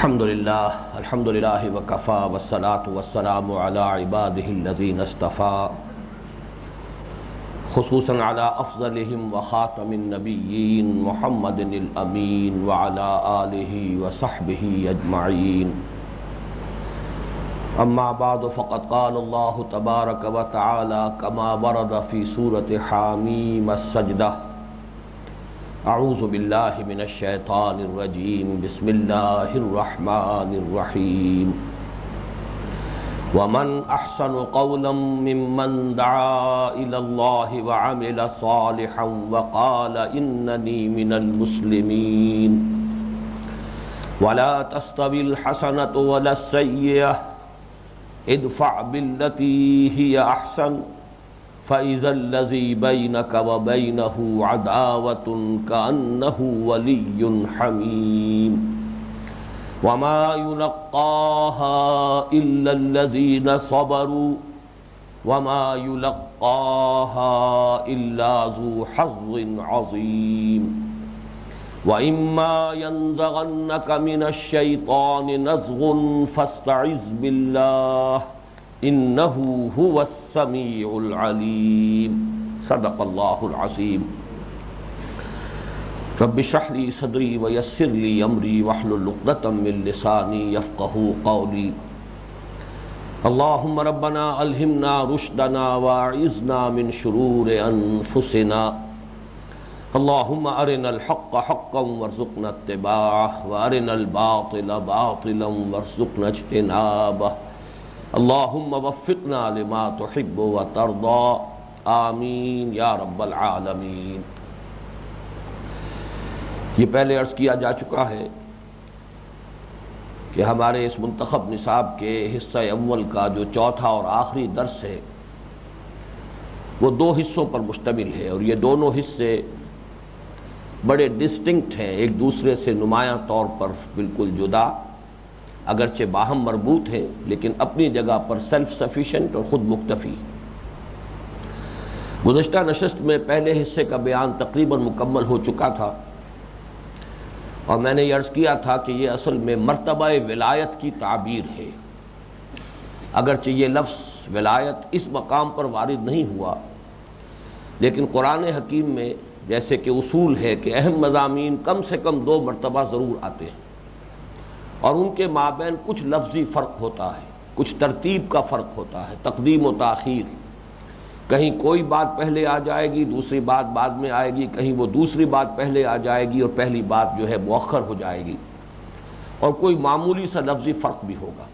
الحمدللہ وکفا والصلاة والسلام علی عبادہ الذین اصطفى خصوصا علی افضلہم وخاتم النبیین محمد الامین وعلی آلہ وصحبہ اجمعین اما بعد فقد قال اللہ تبارک وتعالی کما ورد فی سورۃ حامیم السجدہ اعوذ باللہ من الشیطان الرجیم بسم اللہ الرحمن الرحیم ومن احسن قولا ممن دعا الى اللہ وعمل صالحا وقال اننی من المسلمین ولا تستوی الحسنة ولا السیئة ادفع بالتي هي احسن فَإِذَا الَّذِي بَيْنَكَ وَبَيْنَهُ عَدَاوَةٌ كَأَنَّهُ وَلِيٌّ حَمِيمٌ وَمَا يُلَقَّاهَا إِلَّا الَّذِينَ صَبَرُوا وَمَا يُلَقَّاهَا إِلَّا ذُو حَظٍّ عَظِيمٍ وَإِمَّا يَنزَغَنَّكَ مِنَ الشَّيْطَانِ نَزْغٌ فَاسْتَعِذْ بِاللَّهِ انہو هو السمیع العلیم صدق اللہ العظیم رب اشرح لی صدری ویسر لی امری واحلل عقدۃ من لسانی یفقہوا قولی اللہم ربنا الہمنا رشدنا واعذنا من شرور انفسنا اللہم ارنا الحق حقا وارزقنا اتباعہ وارنا الباطل باطلا وارزقنا اجتنابہ اللہم وفقنا لما تحب وترضى آمین یا رب العالمین۔ یہ پہلے عرض کیا جا چکا ہے کہ ہمارے اس منتخب نصاب کے حصہ اول کا جو چوتھا اور آخری درس ہے وہ دو حصوں پر مشتمل ہے، اور یہ دونوں حصے بڑے ڈسٹنکٹ ہیں، ایک دوسرے سے نمایاں طور پر بالکل جدا، اگرچہ باہم مربوط ہیں لیکن اپنی جگہ پر سیلف سفیشینٹ اور خود مکتفی۔ گزشتہ نشست میں پہلے حصے کا بیان تقریباً مکمل ہو چکا تھا، اور میں نے یہ عرض کیا تھا کہ یہ اصل میں مرتبہ ولایت کی تعبیر ہے۔ اگرچہ یہ لفظ ولایت اس مقام پر وارد نہیں ہوا، لیکن قرآن حکیم میں جیسے کہ اصول ہے کہ اہم مضامین کم سے کم دو مرتبہ ضرور آتے ہیں، اور ان کے مابین کچھ لفظی فرق ہوتا ہے، کچھ ترتیب کا فرق ہوتا ہے، تقدیم و تاخیر، کہیں کوئی بات پہلے آ جائے گی دوسری بات بعد میں آئے گی، کہیں وہ دوسری بات پہلے آ جائے گی اور پہلی بات جو ہے مؤخر ہو جائے گی، اور کوئی معمولی سا لفظی فرق بھی ہوگا۔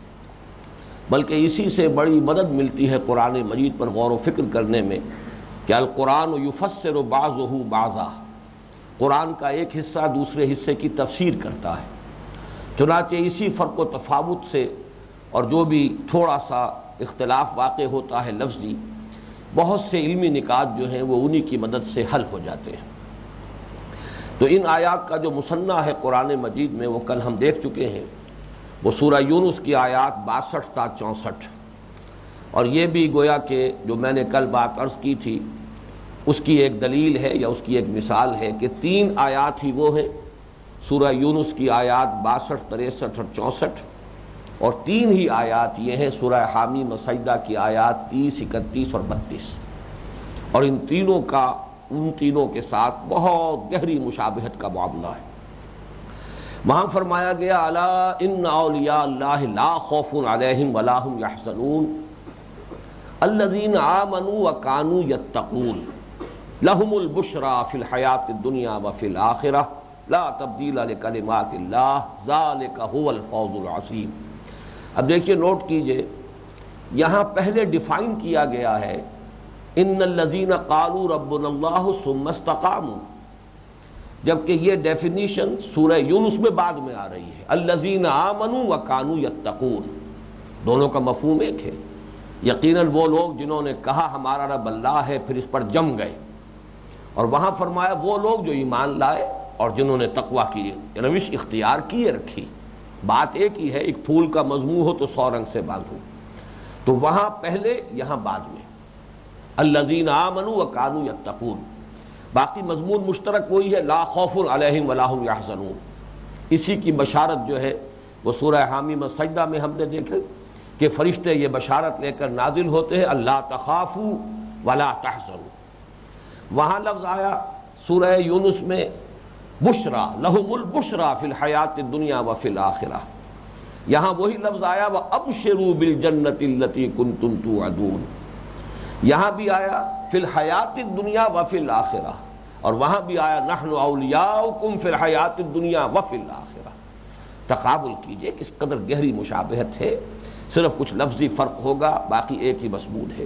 بلکہ اسی سے بڑی مدد ملتی ہے قرآن مجید پر غور و فکر کرنے میں کہ القرآن یفسر بعضہ بعضا، قرآن کا ایک حصہ دوسرے حصے کی تفسیر کرتا ہے۔ چنانچہ اسی فرق و تفاوت سے اور جو بھی تھوڑا سا اختلاف واقع ہوتا ہے لفظی، بہت سے علمی نکات جو ہیں وہ انہی کی مدد سے حل ہو جاتے ہیں۔ تو ان آیات کا جو مثنیٰ ہے قرآن مجید میں وہ کل ہم دیکھ چکے ہیں، وہ سورہ یونس کی آیات 62 تا 64، اور یہ بھی گویا کہ جو میں نے کل بات عرض کی تھی اس کی ایک دلیل ہے یا اس کی ایک مثال ہے کہ 3 آیات ہی وہ ہیں، سورہ یونس کی آیات 62، 63 اور 64، اور 3 ہی آیات یہ ہیں سورہ حامیم السجدہ کی آیات 30، 31 اور 32، اور ان تینوں کے ساتھ بہت گہری مشابہت کا معاملہ ہے۔ وہاں فرمایا گیا الا ان اولیاء اللہ لا خوف علیہم ولا هم یحزنون الذین آمنوا وکانوا یتقون لهم البشری فی الحیاۃ الدنیا وفی الآخرہ لا تبدیل لکلمات اللہ ذالک هو الفوز العظیم۔ اب دیکھیے، نوٹ کیجئے، یہاں پہلے ڈیفائن کیا گیا ہے ان الذین قالوا ربنا اللہ ثم استقاموا، جبکہ یہ ڈیفینیشن سورہ یونس میں بعد میں آ رہی ہے، الذین آمنوا وکانوا یتقون، دونوں کا مفہوم ایک ہے۔ یقیناً وہ لوگ جنہوں نے کہا ہمارا رب اللہ ہے پھر اس پر جم گئے، اور وہاں فرمایا وہ لوگ جو ایمان لائے اور جنہوں نے تقویٰ کی روش اختیار کیے رکھی۔ بات ایک ہی ہے، ایک پھول کا مضمون ہو تو 100 رنگ سے باندھو، تو وہاں پہلے یہاں بعد میں الذین آمنوا وکانوا یتقون، باقی مضمون مشترک وہی ہے، لا خوف علیہم ولا هم یحزنون، اسی کی بشارت جو ہے وہ سورہ حامیم سجدہ میں ہم نے دیکھا کہ فرشتے یہ بشارت لے کر نازل ہوتے ہیں اللہ تخافوا ولا تحزنوا۔ وہاں لفظ آیا سورہ یونس میں بشرا لہم البشرا فی الحیات الدنیا وفی الآخرہ، یہاں وہی لفظ آیا وابشروا بالجنۃ التی کنتم توعدون، یہاں بھی آیا فی الحیات الدنیا وفی الآخرہ، اور وہاں بھی آیا نحن اولیاؤکم فی الحیات الدنیا وفی الآخرہ۔ تقابل کیجئے کس قدر گہری مشابہت ہے، صرف کچھ لفظی فرق ہوگا، باقی ایک ہی مضمون ہے۔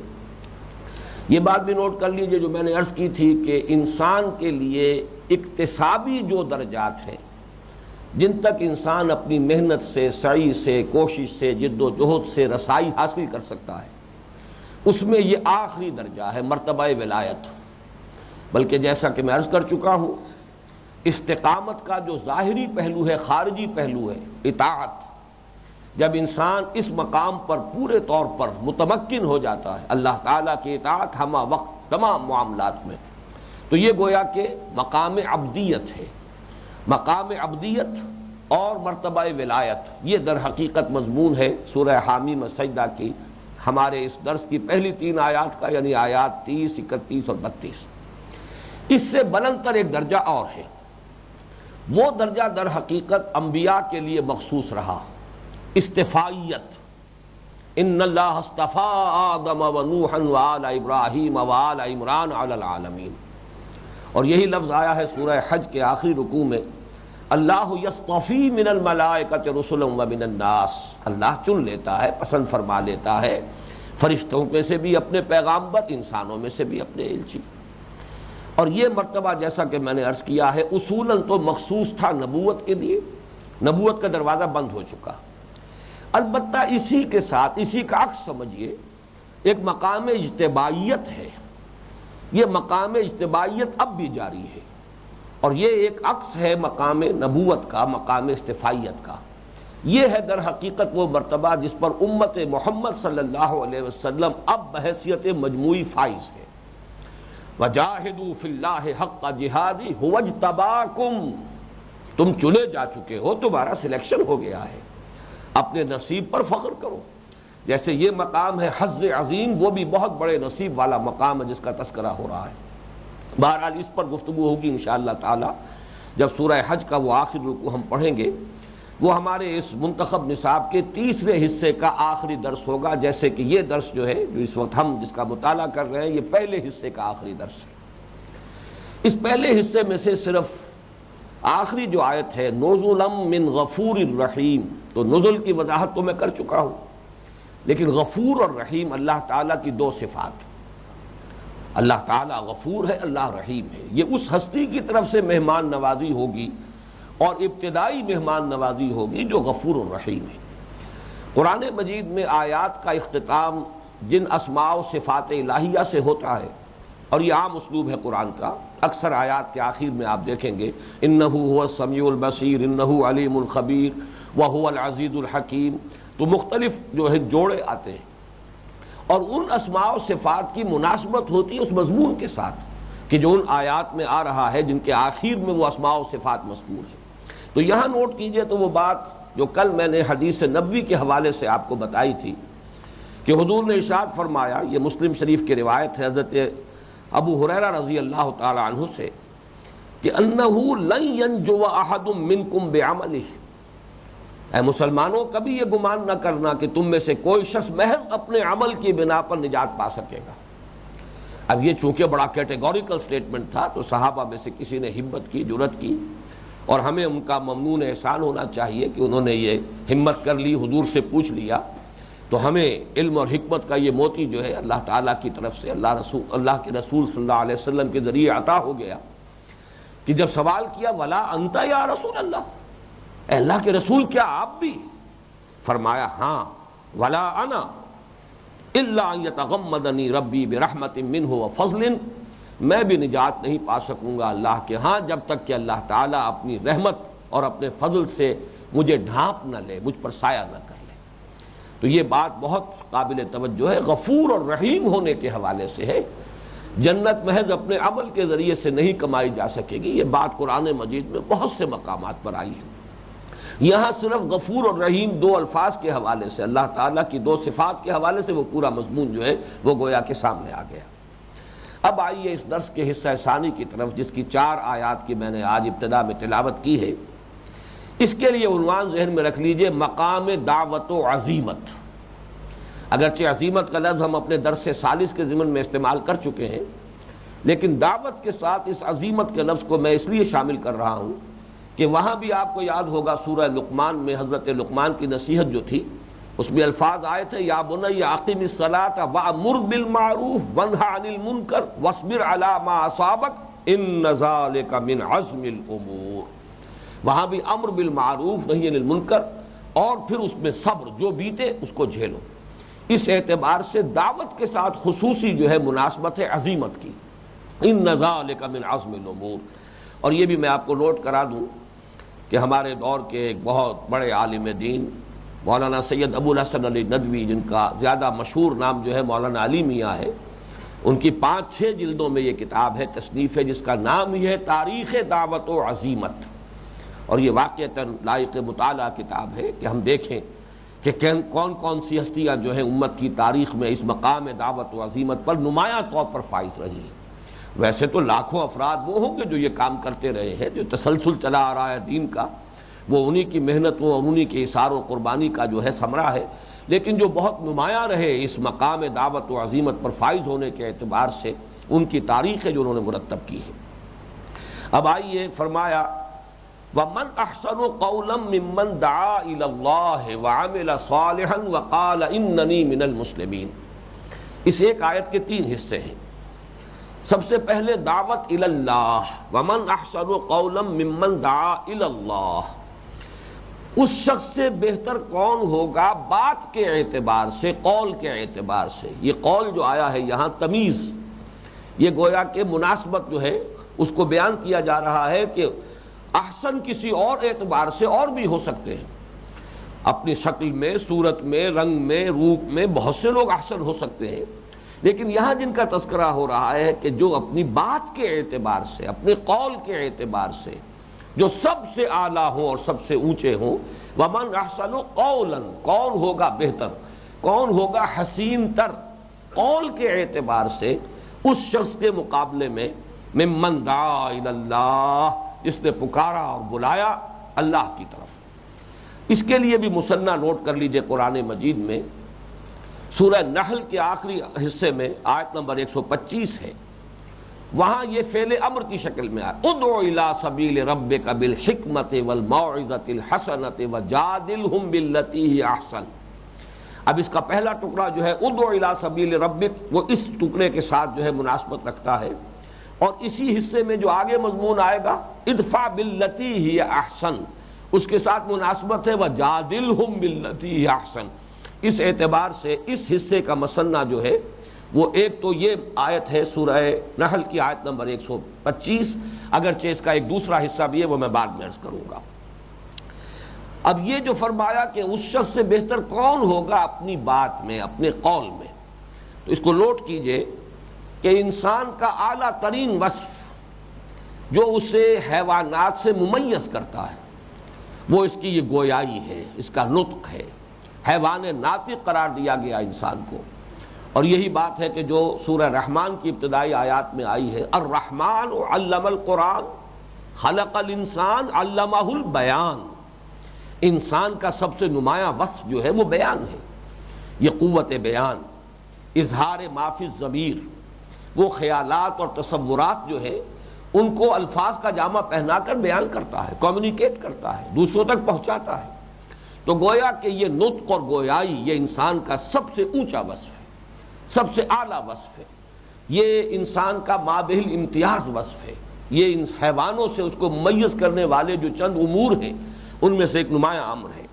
یہ بات بھی نوٹ کر لیجئے جو میں نے عرض کی تھی کہ انسان کے لیے اکتسابی جو درجات ہیں جن تک انسان اپنی محنت سے، سعی سے، کوشش سے، جد و جہد سے رسائی حاصل کر سکتا ہے، اس میں یہ آخری درجہ ہے مرتبہ ولایت۔ بلکہ جیسا کہ میں عرض کر چکا ہوں، استقامت کا جو ظاہری پہلو ہے، خارجی پہلو ہے اطاعت، جب انسان اس مقام پر پورے طور پر متمکن ہو جاتا ہے اللہ تعالیٰ کی اطاعت ہمہ وقت تمام معاملات میں، تو یہ گویا کہ مقام عبدیت ہے۔ مقام عبدیت اور مرتبہ ولایت یہ در حقیقت مضمون ہے سورہ حامیم سجدہ کی ہمارے اس درس کی پہلی 3 آیات کا، یعنی آیات 30، 31 اور 32۔ اس سے بلندتر ایک درجہ اور ہے، وہ درجہ در حقیقت انبیاء کے لیے مخصوص رہا، استفائیت۔ ان اللہ اصطفی آدم ونوحا وآل ابراہیم وآل عمران علی العالمین، اور یہی لفظ آیا ہے سورہ حج کے آخری رکوع میں اللہ یصطفی من الملائکۃ رسلا ومن الناس، اللہ چن لیتا ہے، پسند فرما لیتا ہے فرشتوں میں سے بھی اپنے پیغامبر، انسانوں میں سے بھی اپنے الچی۔ اور یہ مرتبہ جیسا کہ میں نے عرض کیا ہے اصولاً تو مخصوص تھا نبوت کے لیے، نبوت کا دروازہ بند ہو چکا، البتہ اسی کے ساتھ اسی کا عکس سمجھیے ایک مقام اجتباعیت ہے، یہ مقام اجتباعیت اب بھی جاری ہے، اور یہ ایک عکس ہے مقام نبوت کا، مقام استفائیت کا۔ یہ ہے در حقیقت وہ مرتبہ جس پر امت محمد صلی اللہ علیہ وسلم اب بحیثیت مجموعی فائز ہے۔ وَجَاهِدُوا فِي اللَّهِ حَقَّ جِهَادِهِ هُوَ اجْتَبَاكُمْ، تم چنے جا چکے ہو، تمہارا سلیکشن ہو گیا ہے، اپنے نصیب پر فخر کرو۔ جیسے یہ مقام ہے حظ عظیم، وہ بھی بہت بڑے نصیب والا مقام ہے جس کا تذکرہ ہو رہا ہے۔ بہرحال اس پر گفتگو ہوگی انشاءاللہ تعالی جب سورہ حج کا وہ آخری رکوع ہم پڑھیں گے، وہ ہمارے اس منتخب نصاب کے تیسرے حصے کا آخری درس ہوگا، جیسے کہ یہ درس جو ہے جو اس وقت ہم جس کا مطالعہ کر رہے ہیں یہ پہلے حصے کا آخری درس ہے۔ اس پہلے حصے میں سے صرف آخری جو آیت ہے نزلا من غفور الرحیم، تو نزل کی وضاحت تو میں کر چکا ہوں، لیکن غفور اور رحیم اللہ تعالیٰ کی 2 صفات، اللہ تعالیٰ غفور ہے، اللہ رحیم ہے، یہ اس ہستی کی طرف سے مہمان نوازی ہوگی اور ابتدائی مہمان نوازی ہوگی جو غفور الرحیم ہے۔ قرآن مجید میں آیات کا اختتام جن اسماء و صفات الہیہ سے ہوتا ہے، اور یہ عام اسلوب ہے قرآن کا، اکثر آیات کے آخر میں آپ دیکھیں گے انہ هو السمیع البصیر، انہ علیم الخبیر، وہو العزیز الحکیم، تو مختلف جو ہے جوڑے آتے ہیں، اور ان اسماء و صفات کی مناسبت ہوتی ہے اس مضمون کے ساتھ کہ جو ان آیات میں آ رہا ہے جن کے آخر میں وہ اسماء و صفات مذکور ہیں۔ تو یہاں نوٹ کیجئے تو وہ بات جو کل میں نے حدیث نبوی کے حوالے سے آپ کو بتائی تھی کہ حضور نے ارشاد فرمایا، یہ مسلم شریف کی روایت ہے حضرت ابو ہریرہ رضی اللہ تعالی عنہ سے، کہ انہ لن ینجو احد منکم بعملہ، اے مسلمانوں کبھی یہ گمان نہ کرنا کہ تم میں سے کوئی شخص محض اپنے عمل کی بنا پر نجات پا سکے گا۔ اب یہ چونکہ بڑا کیٹیگوریکل سٹیٹمنٹ تھا تو صحابہ میں سے کسی نے ہمت کی، جرأت کی، اور ہمیں ان کا ممنون احسان ہونا چاہیے کہ انہوں نے یہ ہمت کر لی، حضور سے پوچھ لیا، تو ہمیں علم اور حکمت کا یہ موتی جو ہے اللہ تعالیٰ کی طرف سے اللہ کے رسول صلی اللہ علیہ وسلم کے ذریعے عطا ہو گیا کہ جب سوال کیا ولا انت یا رسول اللہ، اے اللہ کے رسول کیا آپ بھی؟ فرمایا ہاں، ولا انا الا ان یتغمدنی ربی برحمت منہ وفضل، میں بھی نجات نہیں پا سکوں گا اللہ کے ہاں جب تک کہ اللہ تعالیٰ اپنی رحمت اور اپنے فضل سے مجھے ڈھانپ نہ لے، مجھ پر سایہ نہ کر لے۔ تو یہ بات بہت قابل توجہ ہے، غفور اور رحیم ہونے کے حوالے سے ہے، جنت محض اپنے عمل کے ذریعے سے نہیں کمائی جا سکے گی، یہ بات قرآن مجید میں بہت سے مقامات پر آئی ہے۔ یہاں صرف غفور اور رحیم دو الفاظ کے حوالے سے، اللہ تعالیٰ کی دو صفات کے حوالے سے وہ پورا مضمون جو ہے وہ گویا کے سامنے آ گیا۔ اب آئیے اس درس کے حصہ ثانی کی طرف، جس کی 4 آیات کی میں نے آج ابتدا میں تلاوت کی ہے۔ اس کے لیے عنوان ذہن میں رکھ لیجئے، مقام دعوت و عزیمت۔ اگرچہ عزیمت کا لفظ ہم اپنے درس ثالث کے ضمن میں استعمال کر چکے ہیں، لیکن دعوت کے ساتھ اس عزیمت کے لفظ کو میں اس لیے شامل کر رہا ہوں کہ وہاں بھی آپ کو یاد ہوگا سورہ لقمان میں حضرت لقمان کی نصیحت جو تھی، اس میں الفاظ آئے تھے، یا بنی اقم الصلاۃ وامر بالمعروف وانہی عن المنکر واصبر علی ما اصابک ان ذلک من عزم الامور۔ وہاں بھی امر بالمعروف نہی عن المنکر، اور پھر اس میں صبر، جو بیتے اس کو جھیلو۔ اس اعتبار سے دعوت کے ساتھ خصوصی جو ہے مناسبت ہے عزیمت کی، ان ذلک من عزم الامور۔ اور یہ بھی میں آپ کو نوٹ کرا دوں کہ ہمارے دور کے ایک بہت بڑے عالم دین مولانا سید ابو الحسن علی ندوی، جن کا زیادہ مشہور نام جو ہے مولانا علی میاں ہے، ان کی 5-6 جلدوں میں یہ کتاب ہے، تصنیف ہے، جس کا نام ہی ہے تاریخ دعوت و عزیمت۔ اور یہ واقعتاً لائق مطالعہ کتاب ہے کہ ہم دیکھیں کہ کون کون سی ہستیاں جو ہیں امت کی تاریخ میں اس مقام دعوت و عزیمت پر نمایاں طور پر فائز رہی ہیں۔ ویسے تو لاکھوں افراد وہ ہوں گے جو یہ کام کرتے رہے ہیں، جو تسلسل چلا آ رہا ہے دین کا، وہ انہی کی محنتوں اور انہی کے اثار و قربانی کا جو ہے ثمرہ ہے، لیکن جو بہت نمایاں رہے اس مقام دعوت و عزیمت پر فائز ہونے کے اعتبار سے، ان کی تاریخ ہے جو انہوں نے مرتب کی ہے۔ اب آئیے، فرمایا وَمَنْ أَحْسَنُ قَوْلًا مِّمَّنْ دَعَا إِلَى اللَّهِ وَعَمِلَ صَالِحًا وَقَالَ إِنَّنِي مِنَ الْمُسْلِمِينَ۔ اس ایک آیت کے 3 حصے ہیں۔ سب سے پہلے دعوت الی اللہ، ومن احسن قولا ممن دعا الی اللہ۔ اس شخص سے بہتر کون ہوگا بات کے اعتبار سے، قول کے اعتبار سے۔ یہ قول جو آیا ہے یہاں تمیز، یہ گویا کہ مناسبت جو ہے اس کو بیان کیا جا رہا ہے کہ احسن کسی اور اعتبار سے اور بھی ہو سکتے ہیں، اپنی شکل میں، صورت میں، رنگ میں، روپ میں بہت سے لوگ احسن ہو سکتے ہیں، لیکن یہاں جن کا تذکرہ ہو رہا ہے کہ جو اپنی بات کے اعتبار سے، اپنے قول کے اعتبار سے جو سب سے اعلیٰ ہوں اور سب سے اونچے ہوں، ومن احسن قولا، کون ہوگا بہتر، کون ہوگا حسین تر قول کے اعتبار سے اس شخص کے مقابلے میں، ممن دعا الی اللہ، جس نے پکارا اور بلایا اللہ کی طرف۔ اس کے لیے بھی مثنیٰ نوٹ کر لیجئے، قرآن مجید میں سورہ نحل کے آخری حصے میں آیت نمبر 125 ہے، وہاں یہ فعل امر کی شکل میں آیا، ادعو الی سبیل ربک بالحکمت والموعظۃ الحسنۃ وجادلہم باللتی ہی احسن۔ اب اس کا پہلا ٹکڑا جو ہے ادعو الی سبیل ربک، وہ اس ٹکڑے کے ساتھ جو ہے مناسبت رکھتا ہے، اور اسی حصے میں جو آگے مضمون آئے گا ادفع باللتی ہی احسن، اس کے ساتھ مناسبت ہے وجادلہم باللتی ہی احسن۔ اس اعتبار سے اس حصے کا مثنیٰ جو ہے وہ ایک تو یہ آیت ہے سورہ نحل کی آیت نمبر 125، اگرچہ اس کا ایک دوسرا حصہ بھی ہے، وہ میں بعد میں عرض کروں گا۔ اب یہ جو فرمایا کہ اس شخص سے بہتر کون ہوگا اپنی بات میں، اپنے قول میں، تو اس کو نوٹ کیجئے کہ انسان کا اعلیٰ ترین وصف جو اسے حیوانات سے ممیز کرتا ہے وہ اس کی یہ گویائی ہے، اس کا نطق ہے۔ حیوان ناطق قرار دیا گیا انسان کو، اور یہی بات ہے کہ جو سورہ رحمان کی ابتدائی آیات میں آئی ہے، الرحمن علم القرآن خلق الانسان علمہ البیان۔ انسان کا سب سے نمایاں وصف جو ہے وہ بیان ہے، یہ قوت بیان، اظہار ما فی الضمیر، وہ خیالات اور تصورات جو ہے ان کو الفاظ کا جامہ پہنا کر بیان کرتا ہے، کمیونیکیٹ کرتا ہے، دوسروں تک پہنچاتا ہے۔ تو گویا کہ یہ نطق اور گویائی یہ انسان کا سب سے اونچا وصف ہے، سب سے اعلیٰ وصف ہے، یہ انسان کا مابہل امتیاز وصف ہے، یہ ان حیوانوں سے اس کو ممیز کرنے والے جو چند امور ہیں ان میں سے ایک نمایاں امر ہے۔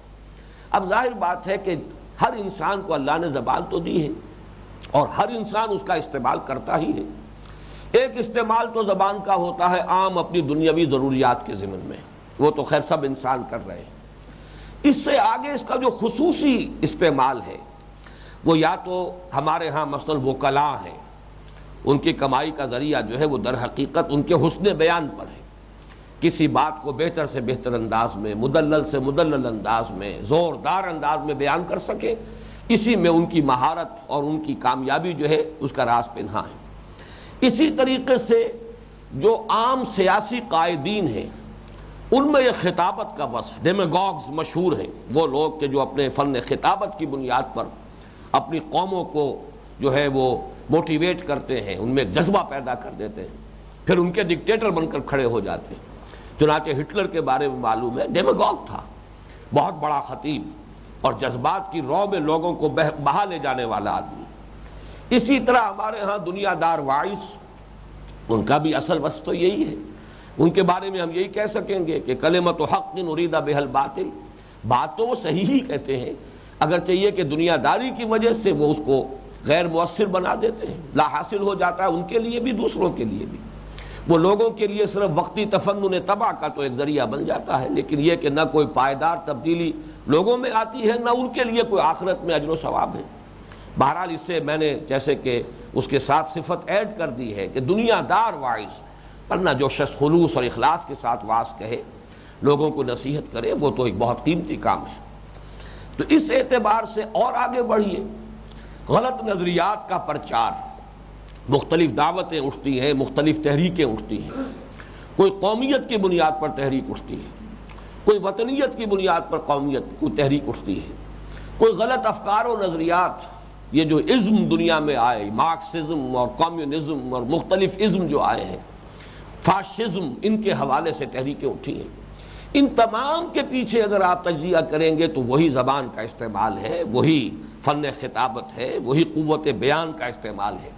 اب ظاہر بات ہے کہ ہر انسان کو اللہ نے زبان تو دی ہے اور ہر انسان اس کا استعمال کرتا ہی ہے۔ ایک استعمال تو زبان کا ہوتا ہے عام اپنی دنیاوی ضروریات کے ضمن میں، وہ تو خیر سب انسان کر رہے ہیں۔ اس سے آگے اس کا جو خصوصی استعمال ہے وہ یا تو ہمارے ہاں مثلا وکلاء ہیں، ان کی کمائی کا ذریعہ جو ہے وہ در حقیقت ان کے حسن بیان پر ہے، کسی بات کو بہتر سے بہتر انداز میں، مدلل سے مدلل انداز میں، زوردار انداز میں بیان کر سکیں، اسی میں ان کی مہارت اور ان کی کامیابی جو ہے اس کا راز پنہا ہے۔ اسی طریقے سے جو عام سیاسی قائدین ہیں ان میں یہ خطابت کا وصف، ڈیمیگوگز مشہور ہیں، وہ لوگ کہ جو اپنے فن خطابت کی بنیاد پر اپنی قوموں کو جو ہے وہ موٹیویٹ کرتے ہیں، ان میں ایک جذبہ پیدا کر دیتے ہیں، پھر ان کے ڈکٹیٹر بن کر کھڑے ہو جاتے ہیں۔ چنانچہ ہٹلر کے بارے میں معلوم ہے، ڈیمیگوگ تھا، بہت بڑا خطیب اور جذبات کی رو میں لوگوں کو بہا لے جانے والا آدمی۔ اسی طرح ہمارے ہاں دنیا دار وائس، ان کا بھی اصل وصف تو یہی ہے، ان کے بارے میں ہم یہی کہہ سکیں گے کہ کلمۃ حق ارید بہا الباطل، بات تو وہ صحیح ہی کہتے ہیں، اگر چاہیے کہ دنیا داری کی وجہ سے وہ اس کو غیر مؤثر بنا دیتے ہیں، لا حاصل ہو جاتا ہے ان کے لیے بھی دوسروں کے لیے بھی، وہ لوگوں کے لیے صرف وقتی تفنن طبع کا تو ایک ذریعہ بن جاتا ہے، لیکن یہ کہ نہ کوئی پائیدار تبدیلی لوگوں میں آتی ہے، نہ ان کے لیے کوئی آخرت میں اجر و ثواب ہے۔ بہرحال اس سے میں نے جیسے کہ اس کے ساتھ صفت ایڈ کر دی ہے کہ دنیا دار واعظ، ورنہ جو شخص خلوص اور اخلاص کے ساتھ واعظ کہے، لوگوں کو نصیحت کرے، وہ تو ایک بہت قیمتی کام ہے۔ تو اس اعتبار سے اور آگے بڑھیے، غلط نظریات کا پرچار، مختلف دعوتیں اٹھتی ہیں، مختلف تحریکیں اٹھتی ہیں، کوئی قومیت کی بنیاد پر تحریک اٹھتی ہے، کوئی وطنیت کی بنیاد پر قومیت کو تحریک اٹھتی ہے، کوئی غلط افکار و نظریات، یہ جو ازم دنیا میں آئے، مارکسزم اور کمیونزم اور مختلف ازم جو آئے ہیں، فاشزم، ان کے حوالے سے تحریکیں اٹھی ہیں۔ ان تمام کے پیچھے اگر آپ تجزیہ کریں گے تو وہی زبان کا استعمال ہے، وہی فن خطابت ہے، وہی قوت بیان کا استعمال ہے۔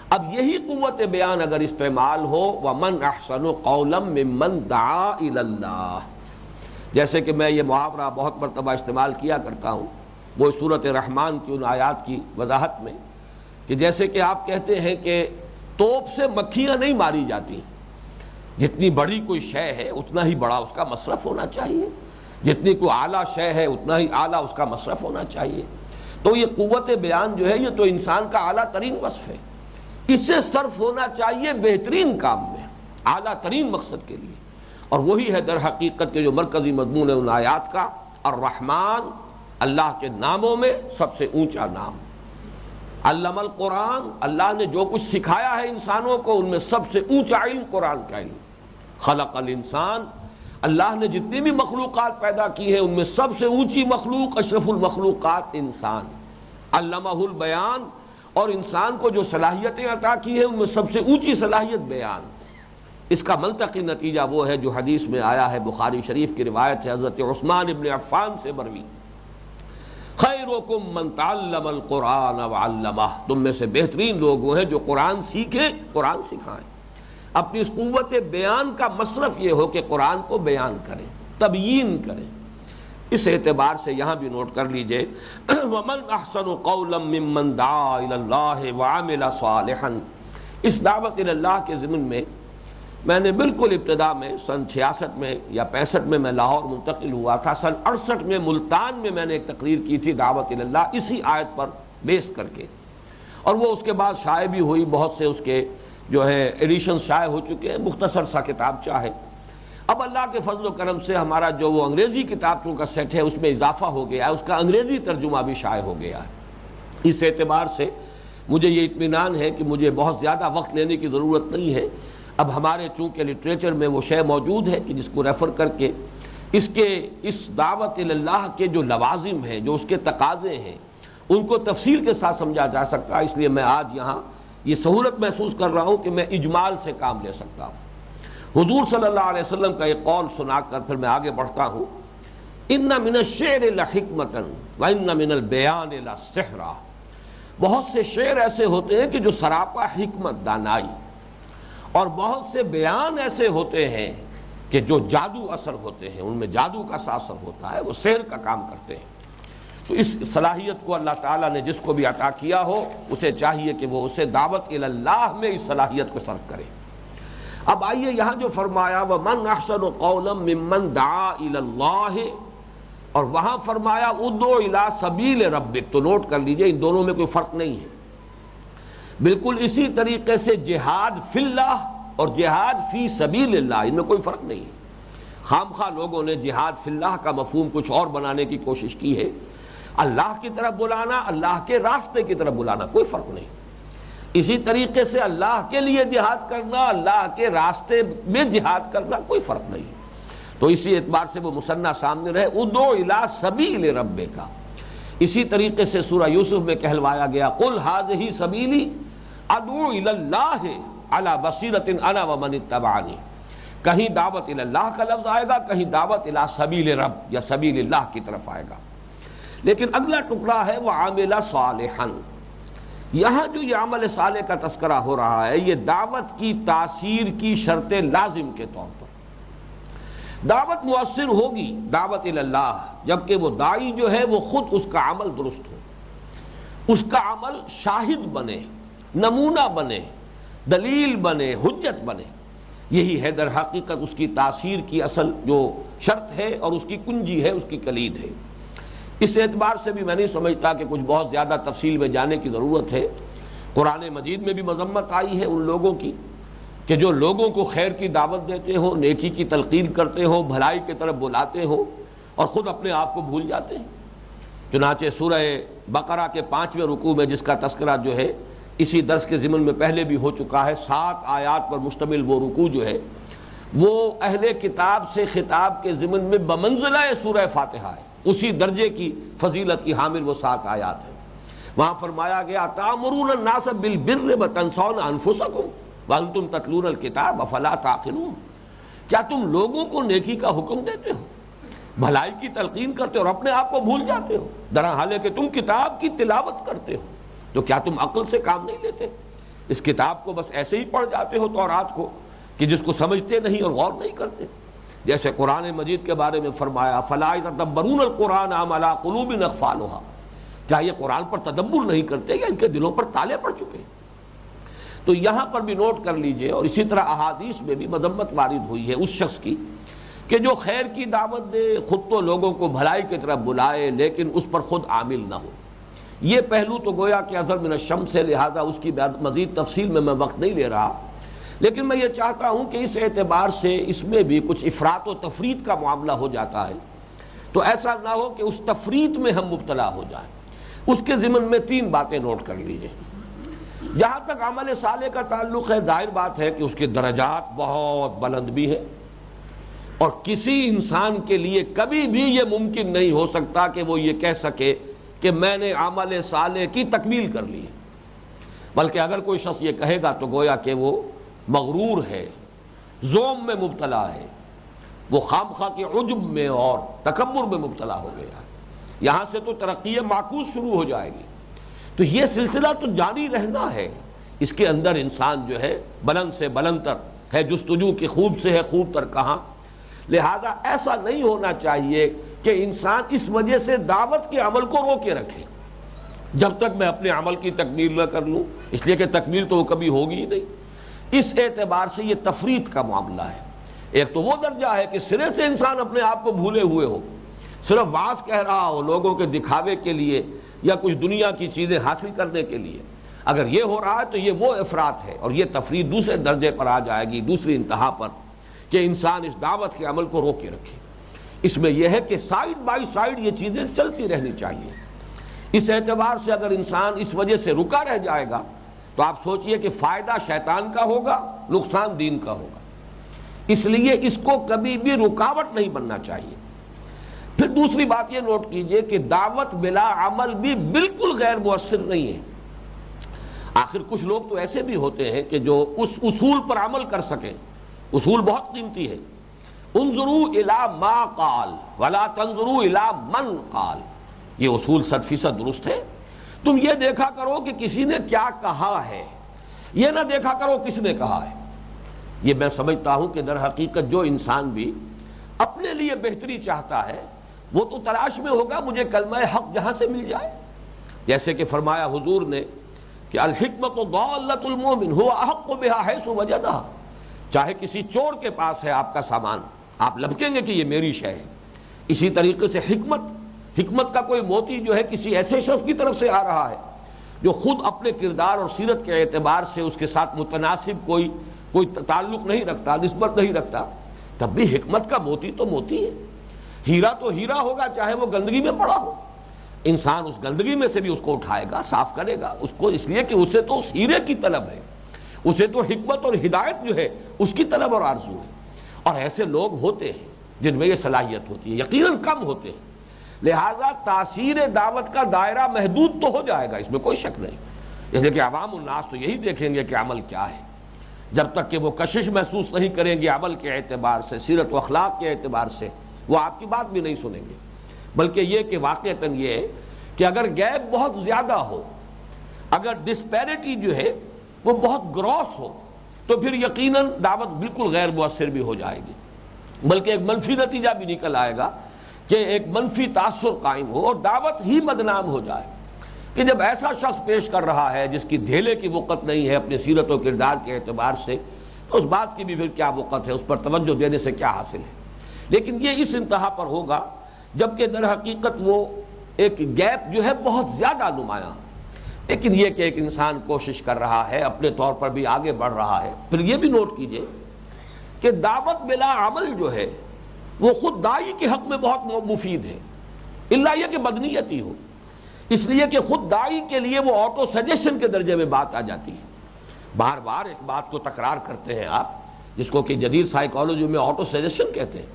اب یہی قوت بیان اگر استعمال ہو، وَمَنْ أَحْسَنُ قَوْلًا مِّمَّنْ دَعَا إِلَى اللَّهِ، جیسے کہ میں یہ محاورہ بہت مرتبہ استعمال کیا کرتا ہوں وہ سورۃ رحمان کی ان آیات کی وضاحت میں، کہ جیسے کہ آپ کہتے ہیں کہ توپ سے مکھیاں نہیں ماری جاتی، جتنی بڑی کوئی شے ہے اتنا ہی بڑا اس کا مصرف ہونا چاہیے، جتنی کوئی اعلیٰ شے ہے اتنا ہی اعلیٰ اس کا مصرف ہونا چاہیے۔ تو یہ قوت بیان جو ہے یہ تو انسان کا اعلیٰ ترین وصف ہے، اسے صرف ہونا چاہیے بہترین کام میں، اعلیٰ ترین مقصد کے لیے، اور وہی ہے در حقیقت کے جو مرکزی مضمون ہے ان آیات کا، الرحمن، اللہ کے ناموں میں سب سے اونچا نام، علم القرآن، اللہ نے جو کچھ سکھایا ہے انسانوں کو ان میں سب سے اونچا علم قرآن کا علم، خلق الانسان، اللہ نے جتنی بھی مخلوقات پیدا کی ہیں ان میں سب سے اونچی مخلوق، اشرف المخلوقات انسان، علمہ البیان، اور انسان کو جو صلاحیتیں عطا کی ہیں ان میں سب سے اونچی صلاحیت بیان۔ اس کا منطقی نتیجہ وہ ہے جو حدیث میں آیا ہے، بخاری شریف کی روایت ہے حضرت عثمان ابن عفان سے مروی، خیرکم من تعلم القرآن وعلمہ، تم میں سے بہترین لوگ وہ ہیں جو قرآن سیکھیں، قرآن سکھائیں۔ اپنی اس قوت بیان کا مصرف یہ ہو کہ قرآن کو بیان کریں، تبیین کریں۔ اس اعتبار سے یہاں بھی نوٹ کر لیجئے، وَمَنْ أَحْسَنُ قَوْلًا مِّمَّنْ دَعَا إِلَى اللَّهِ وَعَمِلَ صَالِحًا، اس دعوت اللہ کے ضمن میں میں نے بالکل ابتدا میں سن 66 میں یا 65 میں لاہور منتقل ہوا تھا، سن 68 میں ملتان میں میں نے ایک تقریر کی تھی دعوت اللہ اسی آیت پر بیس کر کے، اور وہ اس کے بعد شائع بھی ہوئی، بہت سے اس کے جو ہے ایڈیشن شائع ہو چکے ہیں، مختصر سا کتابچہ ہے۔ اب اللہ کے فضل و کرم سے ہمارا جو وہ انگریزی کتابچوں کا سیٹ ہے اس میں اضافہ ہو گیا ہے، اس کا انگریزی ترجمہ بھی شائع ہو گیا ہے۔ اس اعتبار سے مجھے یہ اطمینان ہے کہ مجھے بہت زیادہ وقت لینے کی ضرورت نہیں ہے، اب ہمارے چونکہ لٹریچر میں وہ شے موجود ہے کہ جس کو ریفر کر کے اس دعوت اللہ کے جو لوازم ہیں، جو اس کے تقاضے ہیں، ان کو تفصیل کے ساتھ سمجھا جا سکتا ہے۔ اس لیے میں آج یہاں یہ سہولت محسوس کر رہا ہوں کہ میں اجمال سے کام لے سکتا ہوں۔ حضور صلی اللہ علیہ وسلم کا ایک قول سنا کر پھر میں آگے بڑھتا ہوں، ان من الشعر لحکمۃ وان من البیان لسحرا، بہت سے شعر ایسے ہوتے ہیں کہ جو سراپا حکمت، دانائی، اور بہت سے بیان ایسے ہوتے ہیں کہ جو جادو اثر ہوتے ہیں، ان میں جادو کا اثر ہوتا ہے، وہ سحر کا کام کرتے ہیں۔ تو اس صلاحیت کو اللہ تعالیٰ نے جس کو بھی عطا کیا ہو اسے چاہیے کہ وہ اسے دعوت اللہ میں اس صلاحیت کو صرف کرے۔ اب آئیے یہاں جو فرمایا وَمَنْ أَحْسَنُ قَوْلًا مِّمَّنْ دَعَا إِلَى اللَّهِ، اور وہاں فرمایا ادعو إِلَى سَبِيلِ رَبِّكَ، تو نوٹ کر لیجئے ان دونوں میں کوئی فرق نہیں ہے۔ بالکل اسی طریقے سے جہاد فی اللہ اور جہاد فی سبیل اللہ، ان میں کوئی فرق نہیں ہے۔ خام خواہ لوگوں نے جہاد فی اللہ کا مفہوم کچھ اور بنانے کی کوشش کی ہے۔ اللہ کی طرف بلانا، اللہ کے راستے کی طرف بلانا، کوئی فرق نہیں۔ اسی طریقے سے اللہ کے لیے جہاد کرنا، اللہ کے راستے میں جہاد کرنا، کوئی فرق نہیں۔ تو اسی اعتبار سے وہ مثنیٰ سامنے رہے، ادعو الی سبیل ربک۔ اسی طریقے سے سورہ یوسف میں کہلوایا گیا، قل ھذہ سبیلی ادعو الی اللہ علی بصیرۃ انا ومن اتبعنی۔ کہیں دعوت الی اللہ کا لفظ آئے گا، کہیں دعوت الی سبیل رب یا سبیل اللہ کی طرف آئے گا۔ لیکن اگلا ٹکڑا ہے وعامل صالحا۔ یہاں جو یہ عمل صالح کا تذکرہ ہو رہا ہے، یہ دعوت کی تاثیر کی شرط لازم کے طور پر۔ دعوت مؤثر ہوگی دعوت الی اللہ جبکہ وہ داعی جو ہے وہ خود اس کا عمل درست ہو، اس کا عمل شاہد بنے، نمونہ بنے، دلیل بنے، حجت بنے۔ یہی ہے در حقیقت اس کی تاثیر کی اصل جو شرط ہے اور اس کی کنجی ہے، اس کی کلید ہے۔ اس اعتبار سے بھی میں نہیں سمجھتا کہ کچھ بہت زیادہ تفصیل میں جانے کی ضرورت ہے۔ قرآن مجید میں بھی مذمت آئی ہے ان لوگوں کی کہ جو لوگوں کو خیر کی دعوت دیتے ہوں، نیکی کی تلقین کرتے ہوں، بھلائی کی طرف بلاتے ہوں اور خود اپنے آپ کو بھول جاتے ہیں۔ چنانچہ سورہ بقرہ کے 5ویں رکوع میں جس کا تذکرہ جو ہے اسی درس کے ضمن میں پہلے بھی ہو چکا ہے، 7 آیات پر مشتمل وہ رکوع جو ہے وہ اہل کتاب سے خطاب کے ضمن میں بمنزلہ سورہ فاتحہ ہے، اسی درجے کی فضیلت کی حامل وہ 7 آیات ہیں۔ وہاں فرمایا گیا تأمرون الناس بالبر وتنسون انفسکم وانتم تتلون الکتاب افلا تعقلون۔ کیا تم لوگوں کو نیکی کا حکم دیتے ہو، بھلائی کی تلقین کرتے ہو اور اپنے آپ کو بھول جاتے ہو، درحال کہ تم کتاب کی تلاوت کرتے ہو، تو کیا تم عقل سے کام نہیں لیتے؟ اس کتاب کو بس ایسے ہی پڑھ جاتے ہو تورات کو کہ جس کو سمجھتے نہیں اور غور نہیں کرتے۔ جیسے قرآن مجید کے بارے میں فرمایا فلا یتدبرون القرآن ام علی قلوب اقفالها، کیا یہ قرآن پر تدبر نہیں کرتے یا ان کے دلوں پر تالے پڑ چکے ہیں؟ تو یہاں پر بھی نوٹ کر لیجئے، اور اسی طرح احادیث میں بھی مذمت وارد ہوئی ہے اس شخص کی کہ جو خیر کی دعوت دے، خود تو لوگوں کو بھلائی کی طرف بلائے لیکن اس پر خود عامل نہ ہو۔ یہ پہلو تو گویا کہ اظہر من الشمس ہے، لہذا اس کی مزید تفصیل میں وقت نہیں لے رہا، لیکن میں یہ چاہتا ہوں کہ اس اعتبار سے اس میں بھی کچھ افراط و تفریط کا معاملہ ہو جاتا ہے، تو ایسا نہ ہو کہ اس تفریط میں ہم مبتلا ہو جائیں۔ اس کے ضمن میں 3 باتیں نوٹ کر لیجئے۔ جہاں تک عمل صالح کا تعلق ہے، ظاہر بات ہے کہ اس کے درجات بہت بلند بھی ہیں، اور کسی انسان کے لیے کبھی بھی یہ ممکن نہیں ہو سکتا کہ وہ یہ کہہ سکے کہ میں نے عمل صالح کی تکمیل کر لی، بلکہ اگر کوئی شخص یہ کہے گا تو گویا کہ وہ مغرور ہے، ذوم میں مبتلا ہے، وہ خامخواہ کے عجب میں اور تکبر میں مبتلا ہو گیا ہے۔ یہاں سے تو ترقی معکوس شروع ہو جائے گی۔ تو یہ سلسلہ تو جاری رہنا ہے، اس کے اندر انسان جو ہے بلند سے بلند تر ہے، جستجو کی خوب سے ہے خوب تر کہاں۔ لہذا ایسا نہیں ہونا چاہیے کہ انسان اس وجہ سے دعوت کے عمل کو روکے رکھے جب تک میں اپنے عمل کی تکمیل نہ کر لوں، اس لیے کہ تکمیل تو وہ کبھی ہوگی ہی نہیں۔ اس اعتبار سے یہ تفریط کا معاملہ ہے۔ ایک تو وہ درجہ ہے کہ سرے سے انسان اپنے آپ کو بھولے ہوئے ہو، صرف واعظ کہہ رہا ہو لوگوں کے دکھاوے کے لیے یا کچھ دنیا کی چیزیں حاصل کرنے کے لیے۔ اگر یہ ہو رہا ہے تو یہ وہ افراط ہے، اور یہ تفریط دوسرے درجے پر آ جائے گی، دوسری انتہا پر، کہ انسان اس دعوت کے عمل کو روکے رکھے۔ اس میں یہ ہے کہ سائیڈ بائی سائیڈ یہ چیزیں چلتی رہنی چاہیے۔ اس اعتبار سے اگر انسان اس وجہ سے رکا رہ جائے گا تو آپ سوچئے کہ فائدہ شیطان کا ہوگا، نقصان دین کا ہوگا۔ اس لیے اس کو کبھی بھی رکاوٹ نہیں بننا چاہیے۔ پھر دوسری بات یہ نوٹ کیجئے کہ دعوت بلا عمل بھی بالکل غیر مؤثر نہیں ہے۔ آخر کچھ لوگ تو ایسے بھی ہوتے ہیں کہ جو اس اصول پر عمل کر سکیں۔ اصول بہت قیمتی ہے۔ انظروا الی ما قال ولا تنظروا الی من قال، یہ اصول 100% درست ہے۔ تم یہ دیکھا کرو کہ کسی نے کیا کہا ہے، یہ نہ دیکھا کرو کس نے کہا ہے۔ یہ میں سمجھتا ہوں کہ در حقیقت جو انسان بھی اپنے لیے بہتری چاہتا ہے وہ تو تلاش میں ہوگا مجھے کلمہ حق جہاں سے مل جائے، جیسے کہ فرمایا حضور نے کہ الحکمت ضالۃ المؤمن هو احق بها حیث وجدها۔ چاہے کسی چور کے پاس ہے آپ کا سامان، آپ لبکیں گے کہ یہ میری شے ہے۔ اسی طریقے سے حکمت کا کوئی موتی جو ہے کسی ایسے شخص کی طرف سے آ رہا ہے جو خود اپنے کردار اور سیرت کے اعتبار سے اس کے ساتھ متناسب کوئی کوئی تعلق نہیں رکھتا، نسبت نہیں رکھتا، تب بھی حکمت کا موتی تو موتی ہے۔ ہیرا تو ہیرا ہوگا چاہے وہ گندگی میں پڑا ہو، انسان اس گندگی میں سے بھی اس کو اٹھائے گا، صاف کرے گا اس کو، اس لیے کہ اسے تو اس ہیرے کی طلب ہے، اسے تو حکمت اور ہدایت جو ہے اس کی طلب اور آرزو ہے۔ اور ایسے لوگ ہوتے ہیں جن میں یہ صلاحیت ہوتی ہے، یقیناً کم ہوتے ہیں، لہذا تاثیر دعوت کا دائرہ محدود تو ہو جائے گا، اس میں کوئی شک نہیں۔ جیسے کہ عوام الناس تو یہی دیکھیں گے کہ عمل کیا ہے، جب تک کہ وہ کشش محسوس نہیں کریں گے عمل کے اعتبار سے، سیرت و اخلاق کے اعتبار سے، وہ آپ کی بات بھی نہیں سنیں گے۔ بلکہ یہ کہ واقعتاً یہ ہے کہ اگر گیپ بہت زیادہ ہو، اگر ڈسپیرٹی جو ہے وہ بہت گراس ہو، تو پھر یقیناً دعوت بالکل غیر مؤثر بھی ہو جائے گی، بلکہ ایک منفی نتیجہ بھی نکل آئے گا کہ ایک منفی تاثر قائم ہو اور دعوت ہی بدنام ہو جائے۔ کہ جب ایسا شخص پیش کر رہا ہے جس کی دھیلے کی وقت نہیں ہے اپنے سیرت و کردار کے اعتبار سے، تو اس بات کی بھی پھر کیا وقت ہے، اس پر توجہ دینے سے کیا حاصل ہے۔ لیکن یہ اس انتہا پر ہوگا جبکہ در حقیقت وہ ایک گیپ جو ہے بہت زیادہ نمایاں، لیکن یہ کہ ایک انسان کوشش کر رہا ہے، اپنے طور پر بھی آگے بڑھ رہا ہے۔ پھر یہ بھی نوٹ کیجئے کہ دعوت بلا عمل جو ہے وہ خود داعی کے حق میں بہت مفید ہے، الا یہ کہ بدنیت ہی ہو، اس لیے کہ خود داعی کے لیے وہ آٹو سجیشن کے درجے میں بات آ جاتی ہے۔ بار بار ایک بات کو تکرار کرتے ہیں آپ، جس کو کہ جدید سائیکالوجی میں آٹو سجیشن کہتے ہیں،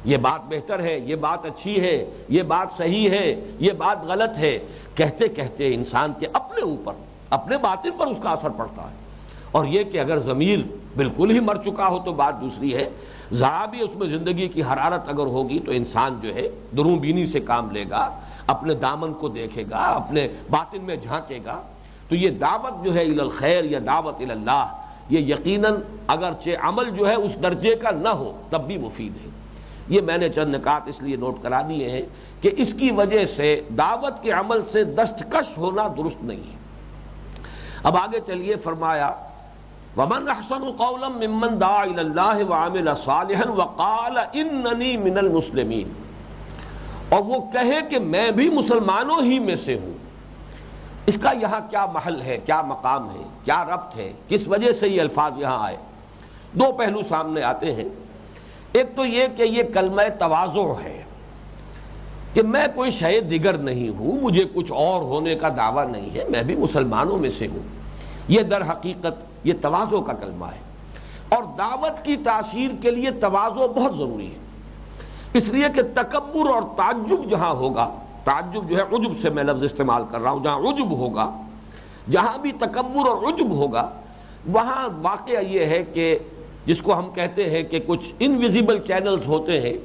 یہ بات بہتر ہے، یہ بات اچھی ہے، یہ بات صحیح ہے، یہ بات غلط ہے، کہتے کہتے انسان کے اپنے اوپر، اپنے باطن پر اس کا اثر پڑتا ہے۔ اور یہ کہ اگر ضمیر بالکل ہی مر چکا ہو تو بات دوسری ہے، ذرا بھی اس میں زندگی کی حرارت اگر ہوگی تو انسان جو ہے دروں بینی سے کام لے گا، اپنے دامن کو دیکھے گا، اپنے باطن میں جھانکے گا۔ تو یہ دعوت جو ہے الی الخیر یا دعوت الی اللہ، یہ یقیناً اگرچہ عمل جو ہے اس درجے کا نہ ہو تب بھی مفید ہے۔ یہ میں نے چند نکات اس لیے نوٹ کرا دیے ہیں کہ اس کی وجہ سے دعوت کے عمل سے دستکش ہونا درست نہیں ہے۔ اب آگے چلیے، فرمایا وَمَنْ أَحْسَنُ قَوْلًا مِّمَّنْ دَعَا إِلَى اللَّهِ وَعَمِلَ صَالِحًا وَقَالَ إِنَّنِي مِنَ الْمُسْلِمِينَ، اور وہ کہے کہ میں بھی مسلمانوں ہی میں سے ہوں۔ اس کا یہاں کیا محل ہے، کیا مقام ہے، کیا ربط ہے، کس وجہ سے یہ الفاظ یہاں آئے؟ دو پہلو سامنے آتے ہیں۔ ایک تو یہ کہ یہ کلمہ تواضع ہے کہ میں کوئی شے دیگر نہیں ہوں، مجھے کچھ اور ہونے کا دعویٰ نہیں ہے، میں بھی مسلمانوں میں سے ہوں۔ یہ در حقیقت یہ تواضع کا کلمہ ہے، اور دعوت کی تاثیر کے لیے تواضع بہت ضروری ہے، اس لیے کہ تکبر اور تعجب جہاں ہوگا، تعجب جو ہے عجب سے میں لفظ استعمال کر رہا ہوں، جہاں عجب ہوگا، جہاں بھی تکبر اور عجب ہوگا، وہاں واقعہ یہ ہے کہ جس کو ہم کہتے ہیں کہ کچھ انویزیبل چینلز ہوتے ہیں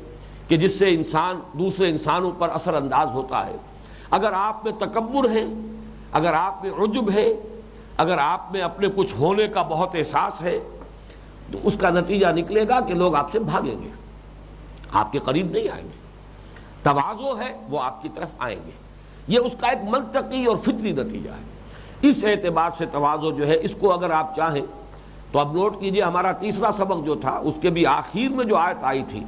کہ جس سے انسان دوسرے انسانوں پر اثر انداز ہوتا ہے۔ اگر آپ میں تکبر ہے، اگر آپ میں عجب ہے، اگر آپ میں اپنے کچھ ہونے کا بہت احساس ہے، تو اس کا نتیجہ نکلے گا کہ لوگ آپ سے بھاگیں گے، آپ کے قریب نہیں آئیں گے۔ تواضع ہے وہ آپ کی طرف آئیں گے، یہ اس کا ایک منطقی اور فطری نتیجہ ہے۔ اس اعتبار سے تواضع جو ہے، اس کو اگر آپ چاہیں تو اب نوٹ کیجئے، ہمارا تیسرا سبق جو تھا اس کے بھی آخر میں جو آیت آئی تھی،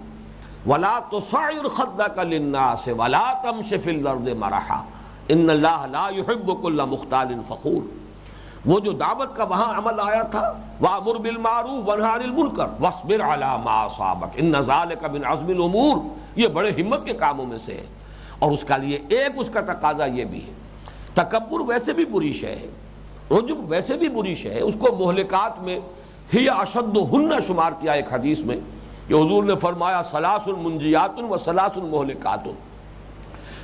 وَلَا تُصَعِّرْ خَدَّكَ لِلنَّاسِ وَلَا تَمْشِ فِي الْأَرْضِ مَرَحًا إِنَّ اللَّهَ لَا يُحِبُّ كُلَّ مُخْتَالٍ فَخُورٍ، وہ جو دعوت کا وہاں عمل آیا تھا، وَأْمُرْ بِالْمَعْرُوفِ وَانْهَ عَنِ الْمُنكَرِ وَاصْبِرْ عَلَىٰ مَا أَصَابَكَ إِنَّ ذَٰلِكَ مِنْ عَزْمِ الْأُمُورِ، یہ بڑے ہمت کے کاموں میں سے ہے۔ اور اس کا لیے ایک اس کا تقاضا یہ بھی ہے، تکبر ویسے بھی بری شے ہے، عجب ویسے بھی بری شے ہے، اس کو مہلکات میں ہی اشدہن شمار کیا ایک حدیث میں کہ حضور نے فرمایا ثلاث منجیات و ثلاث مہلکات،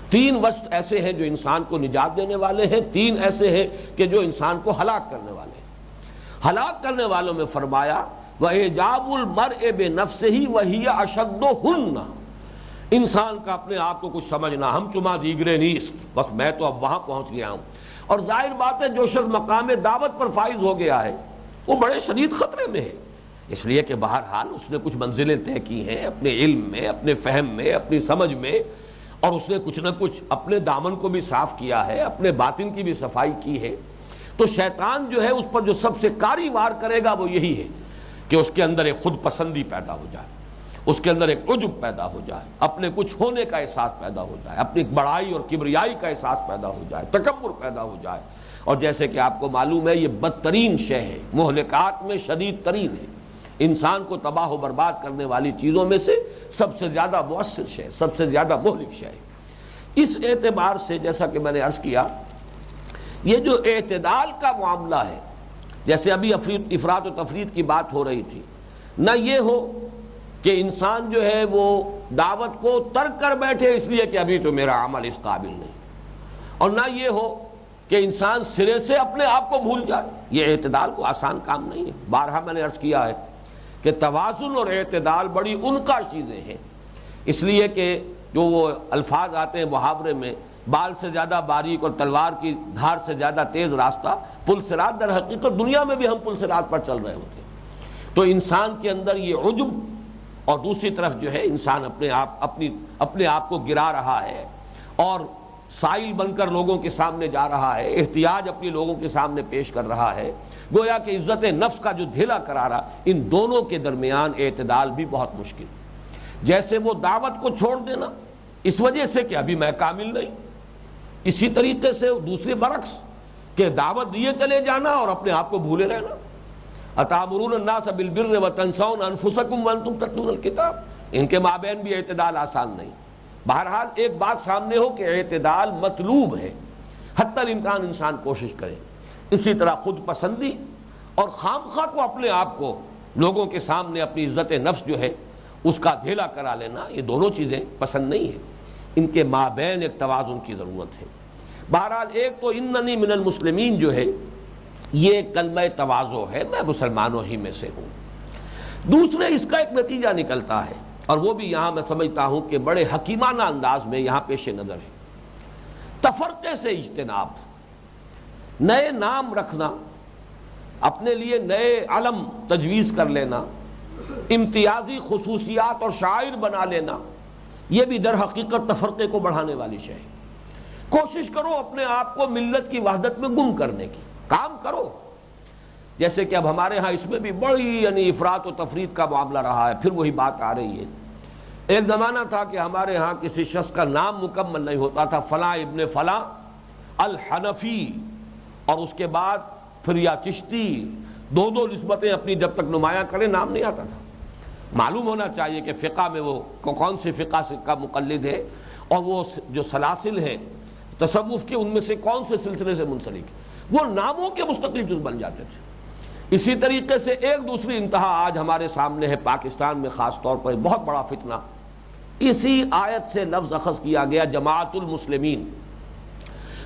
تین وصف ایسے ہیں جو انسان کو نجات دینے والے ہیں، تین ایسے ہیں کہ جو انسان کو ہلاک کرنے والے ہیں۔ ہلاک کرنے والوں میں فرمایا وَإِعْجَابُ الْمَرْءِ بِنَفْسِهِ وَهِيَ أَشَدُّهُنَّ، انسان کا اپنے آپ کو کچھ سمجھنا، ہم چما دیگرے نیست، بس میں تو اب وہاں پہنچ گیا ہوں۔ اور ظاہر بات ہے جو شخص مقام دعوت پر فائز ہو گیا ہے وہ بڑے شدید خطرے میں ہے، اس لیے کہ بہرحال اس نے کچھ منزلیں طے کی ہیں اپنے علم میں، اپنے فہم میں، اپنی سمجھ میں، اور اس نے کچھ نہ کچھ اپنے دامن کو بھی صاف کیا ہے، اپنے باطن کی بھی صفائی کی ہے۔ تو شیطان جو ہے اس پر جو سب سے کاری وار کرے گا وہ یہی ہے کہ اس کے اندر ایک خود پسندی پیدا ہو جائے، اس کے اندر ایک عجب پیدا ہو جائے، اپنے کچھ ہونے کا احساس پیدا ہو جائے، اپنی بڑائی اور کبریائی کا احساس پیدا ہو جائے، تکبر پیدا ہو جائے۔ اور جیسے کہ آپ کو معلوم ہے یہ بدترین شے ہے، مہلکات میں شدید ترین ہے۔ انسان کو تباہ و برباد کرنے والی چیزوں میں سے سب سے زیادہ مؤثر شے، سب سے زیادہ مہلک شے۔ اس اعتبار سے جیسا کہ میں نے عرض کیا، یہ جو اعتدال کا معاملہ ہے، جیسے ابھی افراط و تفریط کی بات ہو رہی تھی، نہ یہ ہو کہ انسان جو ہے وہ دعوت کو ترک کر بیٹھے اس لیے کہ ابھی تو میرا عمل اس قابل نہیں، اور نہ یہ ہو کہ انسان سرے سے اپنے آپ کو بھول جائے۔ یہ اعتدال کو آسان کام نہیں ہے۔ بارہا میں نے عرض کیا ہے کہ توازن اور اعتدال بڑی انکا چیزیں ہیں، اس لیے کہ جو وہ الفاظ آتے ہیں محاورے میں، بال سے زیادہ باریک اور تلوار کی دھار سے زیادہ تیز راستہ پل صراط، در حقیقت دنیا میں بھی ہم پل صراط پر چل رہے ہوتے ہیں۔ تو انسان کے اندر یہ عجب، اور دوسری طرف جو ہے انسان اپنے آپ کو گرا رہا ہے اور سائل بن کر لوگوں کے سامنے جا رہا ہے، احتیاج اپنی لوگوں کے سامنے پیش کر رہا ہے، گویا کہ عزت نفس کا جو ڈھیلا قرارا، ان دونوں کے درمیان اعتدال بھی بہت مشکل۔ جیسے وہ دعوت کو چھوڑ دینا اس وجہ سے کہ ابھی میں کامل نہیں، اسی طریقے سے دوسرے برعکس کہ دعوت دیے چلے جانا اور اپنے آپ کو بھولے رہنا۔ اتامرون الناس بالبر وتنسون انفسکم وانتم تتلون الکتاب، ان کے مابین بھی اعتدال آسان نہیں۔ بہرحال ایک بات سامنے ہو کہ اعتدال مطلوب ہے، حتی الامکان انسان کوشش کرے۔ اسی طرح خود پسندی اور خامخواہ کو اپنے آپ کو لوگوں کے سامنے اپنی عزت نفس جو ہے اس کا دھیلا کرا لینا، یہ دونوں چیزیں پسند نہیں ہیں، ان کے مابین ایک توازن کی ضرورت ہے۔ بہرحال ایک تو اننی من المسلمین جو ہے یہ کلمہ تواضع ہے، میں مسلمانوں ہی میں سے ہوں۔ دوسرے اس کا ایک نتیجہ نکلتا ہے، اور وہ بھی یہاں میں سمجھتا ہوں کہ بڑے حکیمانہ انداز میں یہاں پیش نظر ہے، تفرقے سے اجتناب، نئے نام رکھنا، اپنے لیے نئے علم تجویز کر لینا، امتیازی خصوصیات اور شاعر بنا لینا، یہ بھی در حقیقت تفرقے کو بڑھانے والی شے ہے۔ کوشش کرو اپنے آپ کو ملت کی وحدت میں گم کرنے کی، کام کرو۔ جیسے کہ اب ہمارے ہاں اس میں بھی بڑی افراط و تفریط کا معاملہ رہا ہے، پھر وہی بات آ رہی ہے۔ ایک زمانہ تھا کہ ہمارے ہاں کسی شخص کا نام مکمل نہیں ہوتا تھا، فلاں ابن فلاں الحنفی، اور اس کے بعد پھر یا چشتی، دو نسبتیں اپنی جب تک نمایاں کرے نام نہیں آتا تھا۔ معلوم ہونا چاہیے کہ فقہ میں وہ کون سے فقہ کا مقلد ہے، اور وہ جو سلاسل ہیں تصوف کے ان میں سے کون سے سلسلے سے منسلک ہے، وہ ناموں کے مستقل جز بن جاتے تھے۔ اسی طریقے سے ایک دوسری انتہا آج ہمارے سامنے ہے، پاکستان میں خاص طور پر بہت بڑا فتنہ، اسی آیت سے لفظ اخذ کیا گیا جماعت المسلمین۔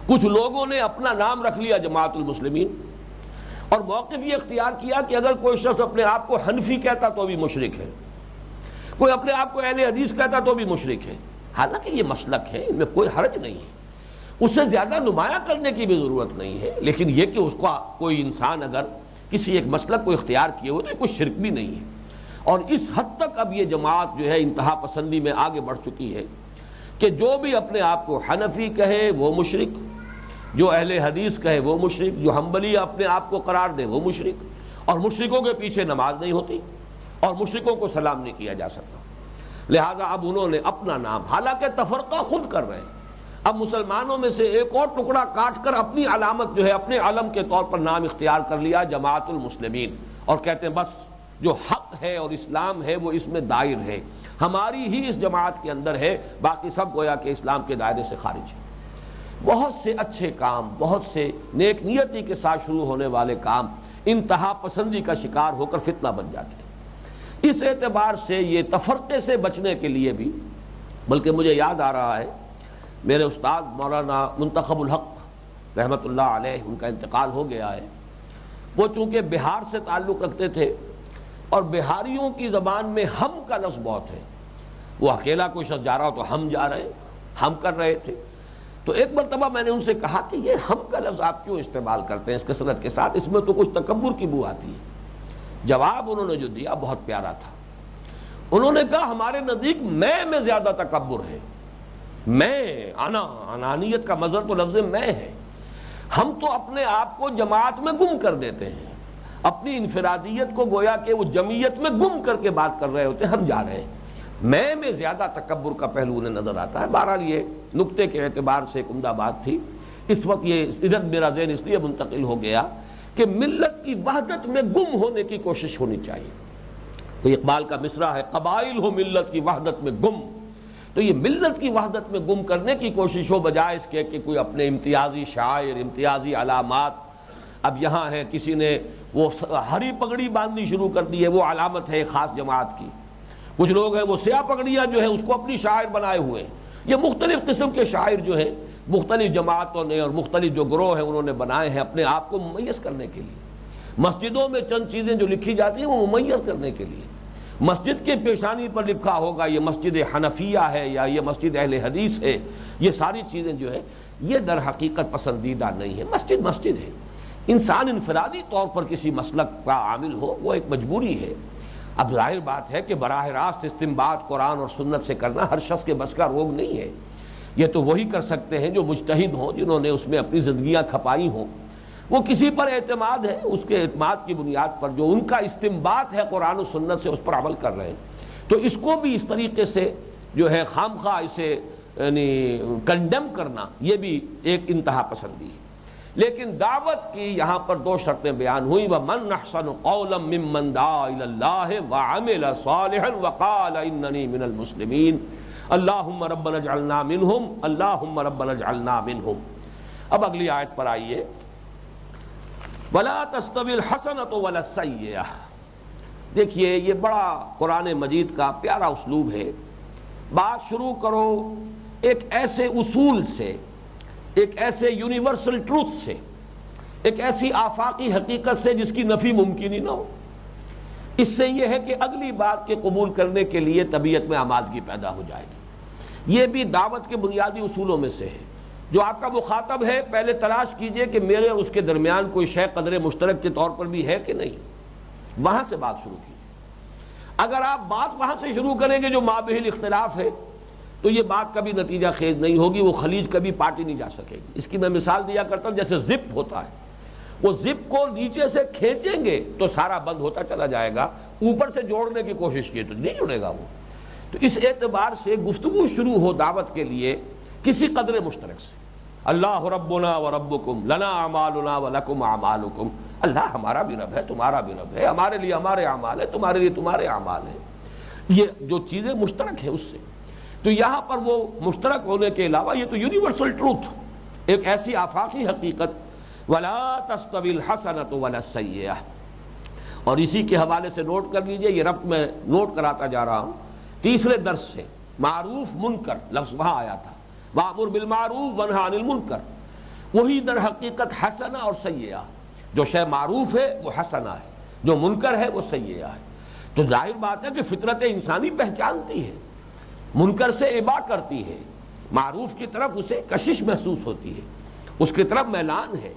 کچھ لوگوں نے اپنا نام رکھ لیا جماعت المسلمین، اور موقف یہ اختیار کیا کہ اگر کوئی شخص اپنے آپ کو حنفی کہتا تو بھی مشرک ہے، کوئی اپنے آپ کو اہل حدیث کہتا تو بھی مشرک ہے۔ حالانکہ یہ مسلک ہے، ان میں کوئی حرج نہیں ہے، اسے زیادہ نمایاں کرنے کی بھی ضرورت نہیں ہے، لیکن یہ کہ اس کا کوئی انسان اگر کسی ایک مسلک کو اختیار کیے ہوئے تو کوئی شرک بھی نہیں ہے۔ اور اس حد تک اب یہ جماعت جو ہے انتہا پسندی میں آگے بڑھ چکی ہے کہ جو بھی اپنے آپ کو حنفی کہے وہ مشرک، جو اہل حدیث کہے وہ مشرک، جو حنبلی اپنے آپ کو قرار دے وہ مشرک، اور مشرکوں کے پیچھے نماز نہیں ہوتی اور مشرکوں کو سلام نہیں کیا جا سکتا۔ لہذا اب انہوں نے اپنا نام، حالانکہ تفرقہ خود کر رہے ہیں، اب مسلمانوں میں سے ایک اور ٹکڑا کاٹ کر اپنی علامت جو ہے اپنے علم کے طور پر نام اختیار کر لیا جماعت المسلمین، اور کہتے ہیں بس جو حق ہے اور اسلام ہے وہ اس میں دائر ہے، ہماری ہی اس جماعت کے اندر ہے، باقی سب گویا کہ اسلام کے دائرے سے خارج ہے۔ بہت سے اچھے کام، بہت سے نیک نیتی کے ساتھ شروع ہونے والے کام انتہا پسندی کا شکار ہو کر فتنہ بن جاتے ہیں۔ اس اعتبار سے یہ تفرقے سے بچنے کے لیے بھی، بلکہ مجھے یاد آ رہا ہے میرے استاد مولانا منتخب الحق رحمۃ اللہ علیہ، ان کا انتقال ہو گیا ہے، وہ چونکہ بہار سے تعلق رکھتے تھے اور بہاریوں کی زبان میں ہم کا لفظ بہت ہے، وہ اکیلا کوئی شخص جا رہا ہو تو ہم جا رہے ہیں، ہم کر رہے تھے۔ تو ایک مرتبہ میں نے ان سے کہا کہ یہ ہم کا لفظ آپ کیوں استعمال کرتے ہیں اس کثرت کے ساتھ، اس میں تو کچھ تکبر کی بو آتی ہے۔ جواب انہوں نے جو دیا بہت پیارا تھا، انہوں نے کہا ہمارے نزدیک میں زیادہ تکبر ہے، میں انانیت کا مظہر تو لفظ میں ہے، ہم تو اپنے آپ کو جماعت میں گم کر دیتے ہیں، اپنی انفرادیت کو گویا کہ وہ جمعیت میں گم کر کے بات کر رہے ہوتے ہیں، ہم جا رہے ہیں۔ میں زیادہ تکبر کا پہلو انہیں نظر آتا ہے۔ بہرحال یہ نقطے کے اعتبار سے ایک عمدہ بات تھی۔ اس وقت یہ ادھر میرا ذہن اس لیے منتقل ہو گیا کہ ملت کی وحدت میں گم ہونے کی کوشش ہونی چاہیے، تو اقبال کا مصرع ہے قبائل ہو ملت کی وحدت میں گم. تو یہ ملت کی وحدت میں گم کرنے کی کوشش ہو بجائے اس کے کہ کوئی اپنے امتیازی شعائر امتیازی علامات. اب یہاں ہے کسی نے وہ ہری پگڑی باندھنی شروع کر دی ہے، وہ علامت ہے خاص جماعت کی. کچھ لوگ ہیں وہ سیاہ پگڑیاں جو ہے اس کو اپنی شاعر بنائے ہوئے ہیں. یہ مختلف قسم کے شاعر جو ہیں مختلف جماعتوں نے اور مختلف جو گروہ ہیں انہوں نے بنائے ہیں اپنے آپ کو ممیز کرنے کے لیے. مسجدوں میں چند چیزیں جو لکھی جاتی ہیں وہ ممیز کرنے کے لیے. مسجد کے پیشانی پر لکھا ہوگا یہ مسجد حنفیہ ہے یا یہ مسجد اہل حدیث ہے. یہ ساری چیزیں جو ہے یہ در حقیقت پسندیدہ نہیں ہے. مسجد مسجد ہے. انسان انفرادی طور پر کسی مسلک کا عامل ہو وہ ایک مجبوری ہے. اب ظاہر بات ہے کہ براہ راست استنباط قرآن اور سنت سے کرنا ہر شخص کے بس کا روگ نہیں ہے. یہ تو وہی کر سکتے ہیں جو مجتہد ہوں، جنہوں نے اس میں اپنی زندگیاں کھپائی ہوں. وہ کسی پر اعتماد ہے، اس کے اعتماد کی بنیاد پر جو ان کا استنباط ہے قرآن و سنت سے اس پر عمل کر رہے ہیں. تو اس کو بھی اس طریقے سے جو ہے خام خواہ اسے یعنی کنڈیم کرنا یہ بھی ایک انتہا پسندی ہے. لیکن دعوت کی یہاں پر دو شرطیں بیان ہوئی. وَمَنْ أَحْسَنُ قَوْلًا مِّمَّنْ دَعَا إِلَى اللَّهِ وَعَمِلَ صَالِحًا وَقَالَ إِنَّنِي مِنَ الْمُسْلِمِينَ اللہم ربنا اجعلنا منہم اللہم ربنا اجعلنا منہم. اب اگلی آیت پر آئیے. وَلَا تَسْتَوِي الْحَسَنَةُ وَلَا السَّيِّئَةُ. دیکھیے یہ بڑا قرآن مجید کا پیارا اسلوب ہے. بات شروع کرو ایک ایسے اصول سے، ایک ایسے یونیورسل ٹروتھ سے، ایک ایسی آفاقی حقیقت سے جس کی نفی ممکن ہی نہ ہو. اس سے یہ ہے کہ اگلی بات کے قبول کرنے کے لیے طبیعت میں آمادگی پیدا ہو جائے گی. یہ بھی دعوت کے بنیادی اصولوں میں سے ہے. جو آپ کا مخاطب ہے پہلے تلاش کیجئے کہ میرے اس کے درمیان کوئی شے قدر مشترک کے طور پر بھی ہے کہ نہیں. وہاں سے بات شروع کیجئے. اگر آپ بات وہاں سے شروع کریں گے جو مابہ الاختلاف ہے تو یہ بات کبھی نتیجہ خیز نہیں ہوگی. وہ خلیج کبھی پاٹی نہیں جا سکے گی. اس کی میں مثال دیا کرتا ہوں جیسے زپ ہوتا ہے. وہ زپ کو نیچے سے کھینچیں گے تو سارا بند ہوتا چلا جائے گا. اوپر سے جوڑنے کی کوشش کیے تو نہیں جڑے گا وہ. تو اس اعتبار سے گفتگو شروع ہو دعوت کے لیے کسی قدر مشترک سے. اللہ ربنا و ربکم لنا اعمالنا و لکم اعمالکم. اللہ ہمارا بھی رب ہے، تمہارا بھی رب ہے. ہمارے لیے ہمارے اعمال ہے، تمہارے لیے تمہارے اعمال ہیں. یہ جو چیزیں مشترک ہیں اس سے. تو یہاں پر وہ مشترک ہونے کے علاوہ یہ تو یونیورسل ٹروتھ، ایک ایسی آفاقی حقیقت. وَلَا تَسْتَوِي الْحَسَنَةُ وَلَا السَّيِّئَةُ. اور اسی کے حوالے سے نوٹ کر لیجئے، یہ ربط میں نوٹ کراتا جا رہا ہوں تیسرے درس سے. معروف منکر لفظ وہاں آیا تھا. وَأْمُرْ بِالْمَعْرُوفِ وَانْهَ عَنِ الْمُنْكَرِ. وہی در حقیقت حسنہ اور سیئہ. جو شے معروف ہے وہ حسنہ ہے، جو منکر ہے وہ سیئہ ہے. تو ظاہر بات ہے کہ فطرت انسانی پہچانتی ہے، منکر سے ابا کرتی ہے، معروف کی طرف اسے کشش محسوس ہوتی ہے، اس کی طرف میلان ہے.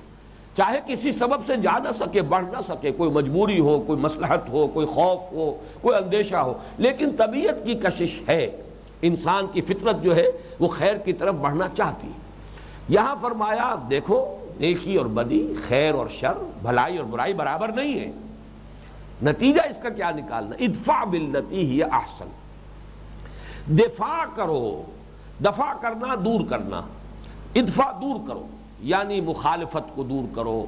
چاہے کسی سبب سے جا نہ سکے، بڑھ نہ سکے، کوئی مجبوری ہو، کوئی مصلحت ہو، کوئی خوف ہو، کوئی اندیشہ ہو، لیکن طبیعت کی کشش ہے. انسان کی فطرت جو ہے وہ خیر کی طرف بڑھنا چاہتی ہے. یہاں فرمایا دیکھو نیکی اور بدی، خیر اور شر، بھلائی اور برائی برابر نہیں ہے. نتیجہ اس کا کیا نکالنا؟ ادفع باللتی ہی احسن. دفاع کرو، دفاع کرنا دور کرنا. ادفع دور کرو یعنی مخالفت کو دور کرو.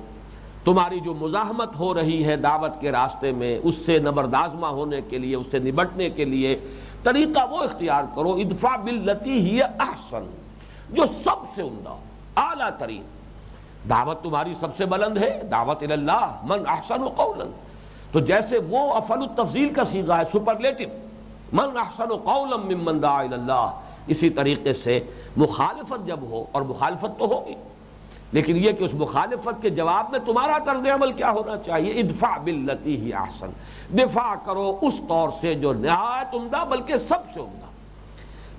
تمہاری جو مزاحمت ہو رہی ہے دعوت کے راستے میں اس سے نبردآزمہ ہونے کے لیے، اس سے نبٹنے کے لیے طریقہ وہ اختیار کرو. ادفع باللتی ہی احسن، جو سب سے عمدہ، اعلیٰ ترین. دعوت تمہاری سب سے بلند ہے، دعوت اللہ من احسن قولا. تو جیسے وہ افعل التفضیل کا صیغہ ہے، سپرلیٹو، من احسن قولا ممن دعا الی اللہ. اسی طریقے سے مخالفت جب ہو، اور مخالفت تو ہوگی، لیکن یہ کہ اس مخالفت کے جواب میں تمہارا طرز عمل کیا ہونا چاہیے؟ ادفع باللتی ہی احسن. دفاع کرو اس طور سے جو نہایت عمدہ بلکہ سب سے عمدہ.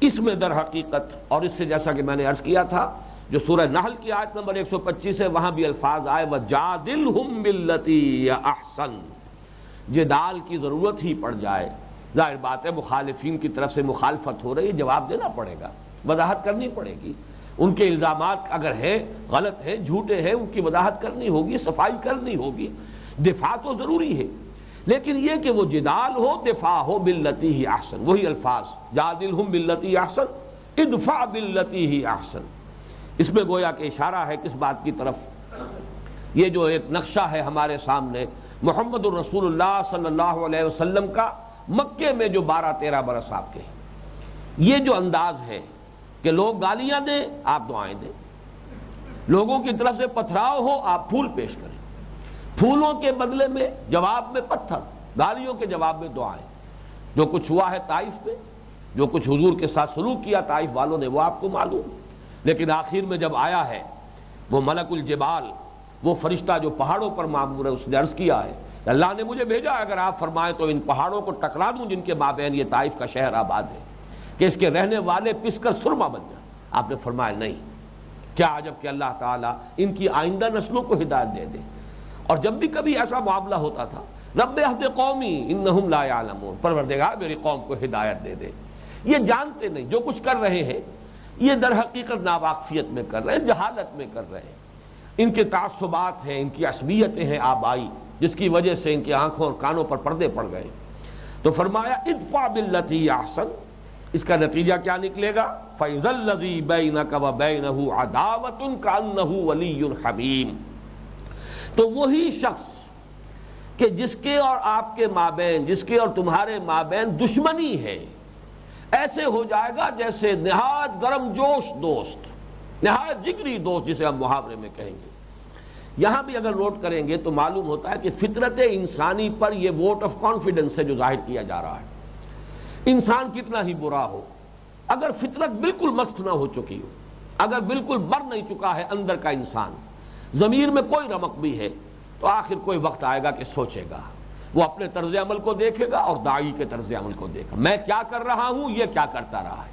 اس میں در حقیقت، اور اس سے جیسا کہ میں نے عرض کیا تھا جو سورہ نحل کی آیت نمبر 125 ہے وہاں بھی الفاظ آئے وَجَادِلْهُمْ بِالَّتِي هِيَ أَحْسَنُ. جدال کی ضرورت ہی پڑ جائے، ظاہر بات ہے مخالفین کی طرف سے مخالفت ہو رہی، جواب دینا پڑے گا، وضاحت کرنی پڑے گی. ان کے الزامات اگر ہیں غلط ہیں، جھوٹے ہیں، ان کی وضاحت کرنی ہوگی، صفائی کرنی ہوگی. دفاع تو ضروری ہے، لیکن یہ کہ وہ جدال ہو، دفاع ہو باللتی ہی احسن. وہی الفاظ جادلہم باللتی احسن، ادفع باللتی ہی احسن. اس میں گویا کہ اشارہ ہے کس بات کی طرف؟ یہ جو ایک نقشہ ہے ہمارے سامنے محمد الرسول اللہ صلی اللہ علیہ وسلم کا مکے میں جو 12-13 برس آپ کے، یہ جو انداز ہے کہ لوگ گالیاں دیں آپ دعائیں دیں، لوگوں کی طرف سے پتھراؤ ہو آپ پھول پیش کریں، پھولوں کے بدلے میں جواب میں پتھر، گالیوں کے جواب میں دعائیں۔ جو کچھ ہوا ہے طائف میں، جو کچھ حضور کے ساتھ سلوک کیا طائف والوں نے، وہ آپ کو معلوم۔ لیکن آخر میں جب آیا ہے وہ ملک الجبال، وہ فرشتہ جو پہاڑوں پر معمور ہے، اس نے عرض کیا ہے کہ اللہ نے مجھے بھیجا ہے، اگر آپ فرمائیں تو ان پہاڑوں کو ٹکرا دوں جن کے مابین یہ طائف کا شہر آباد ہے، کہ اس کے رہنے والے پس کر سرما بن جائیں۔ آپ نے فرمایا نہیں، کیا عجب کہ اللہ تعالیٰ ان کی آئندہ نسلوں کو ہدایت دے دے۔ اور جب بھی کبھی ایسا معاملہ ہوتا تھا، رب اہد قومی انہم لا یعلمون، پروردگار میری قوم کو ہدایت دے دے۔ یہ جانتے نہیں، جو کچھ کر رہے ہیں یہ در حقیقت ناواقفیت میں کر رہے ہیں، جہالت میں کر رہے ہیں، ان کے تعصبات ہیں، ان کی عصبیتیں ہیں آبائی، جس کی وجہ سے ان کی آنکھوں اور کانوں پر پردے پڑ گئے۔ تو فرمایا ادفع باللتی احسن، اس کا نتیجہ کیا نکلے گا؟ فَإِذَا الَّذِي بَيْنَكَ وَبَيْنَهُ عَدَاوَةٌ كَأَنَّهُ وَلِيٌّ حَمِيمٌ، تو وہی شخص کہ جس کے اور آپ کے مابین، جس کے اور تمہارے مابین دشمنی ہے، ایسے ہو جائے گا جیسے نہایت گرم جوش دوست، نہایت جگری دوست، جسے ہم محاورے میں کہیں گے۔ یہاں بھی اگر نوٹ کریں گے تو معلوم ہوتا ہے کہ فطرت انسانی پر یہ ووٹ آف کانفیڈنس ہے جو ظاہر کیا جا رہا ہے۔ انسان کتنا ہی برا ہو، اگر فطرت بالکل مست نہ ہو چکی ہو، اگر بالکل مر نہیں چکا ہے اندر کا انسان، ضمیر میں کوئی رمق بھی ہے، تو آخر کوئی وقت آئے گا کہ سوچے گا، وہ اپنے طرز عمل کو دیکھے گا اور داعی کے طرز عمل کو دیکھے گا۔ میں کیا کر رہا ہوں، یہ کیا کرتا رہا ہے،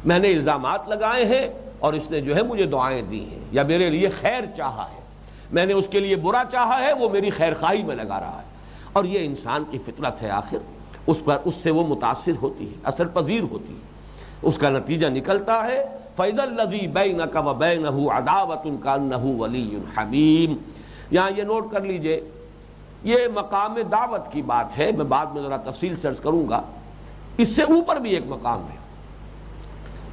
میں نے الزامات لگائے ہیں اور اس نے جو ہے مجھے دعائیں دی ہیں، یا میرے لیے خیر چاہا ہے، میں نے اس کے لیے برا چاہا ہے، وہ میری خیر خواہی میں لگا رہا ہے۔ اور یہ انسان کی فطرت ہے، آخر اس سے وہ متاثر ہوتی ہے، اثر پذیر ہوتی ہے، اس کا نتیجہ نکلتا ہے فَإِذَا الَّذِي بَيْنَكَ وَبَيْنَهُ عَدَاوَةٌ كَأَنَّهُ وَلِيٌّ حَمِيمٌ۔ یہاں یہ نوٹ کر لیجئے، یہ مقام دعوت کی بات ہے، میں بعد میں ذرا تفصیل سے عرض کروں گا۔ اس سے اوپر بھی ایک مقام ہے،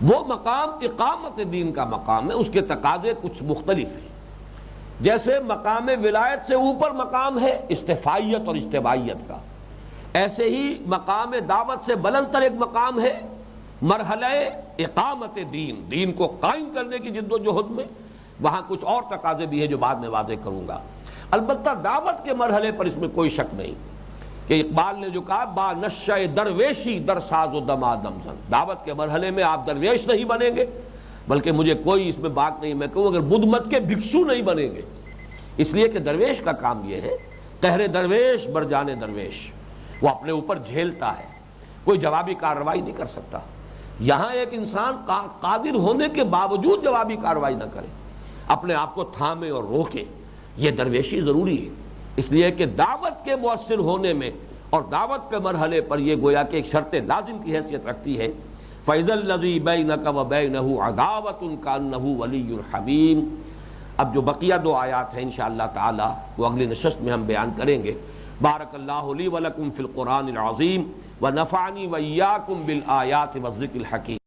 وہ مقام اقامت دین کا مقام ہے، اس کے تقاضے کچھ مختلف ہیں۔ جیسے مقام ولایت سے اوپر مقام ہے استفائیت اور اجتبائیت کا، ایسے ہی مقام دعوت سے بلند تر ایک مقام ہے مرحلہ اقامت دین، دین کو قائم کرنے کی جد و جہد میں۔ وہاں کچھ اور تقاضے بھی ہیں جو بعد میں واضح کروں گا۔ البتہ دعوت کے مرحلے پر اس میں کوئی شک نہیں کہ اقبال نے جو کہا با نشہ درویشی در ساز و دمادم زن، دعوت کے مرحلے میں آپ درویش نہیں بنیں گے، بلکہ مجھے کوئی اس میں بات نہیں، میں کہوں اگر بدھ مت کے بھکشو نہیں بنیں گے، اس لیے کہ درویش کا کام یہ ہے قہر درویش بر جان درویش، وہ اپنے اوپر جھیلتا ہے، کوئی جوابی کارروائی نہیں کر سکتا۔ یہاں ایک انسان قادر ہونے کے باوجود جوابی کارروائی نہ کرے، اپنے آپ کو تھامے اور روکے، یہ درویشی ضروری ہے، اس لیے کہ دعوت کے مؤثر ہونے میں اور دعوت کے مرحلے پر یہ گویا کہ ایک شرط لازم کی حیثیت رکھتی ہے۔ فَإِذَا الَّذِي بَيْنَكَ وَبَيْنَهُ عَدَاوَةٌ كَأَنَّهُ وَلِيٌّ حَمِيمٌ۔ اب جو بقیہ دو آیات ہیں انشاءاللہ تعالی وہ اگلی نشست میں ہم بیان کریں گے۔ بارک اللہ لی ولکم فی القرآن العظیم ونفعنی وإیاکم بالآیات والذکر الحکیم۔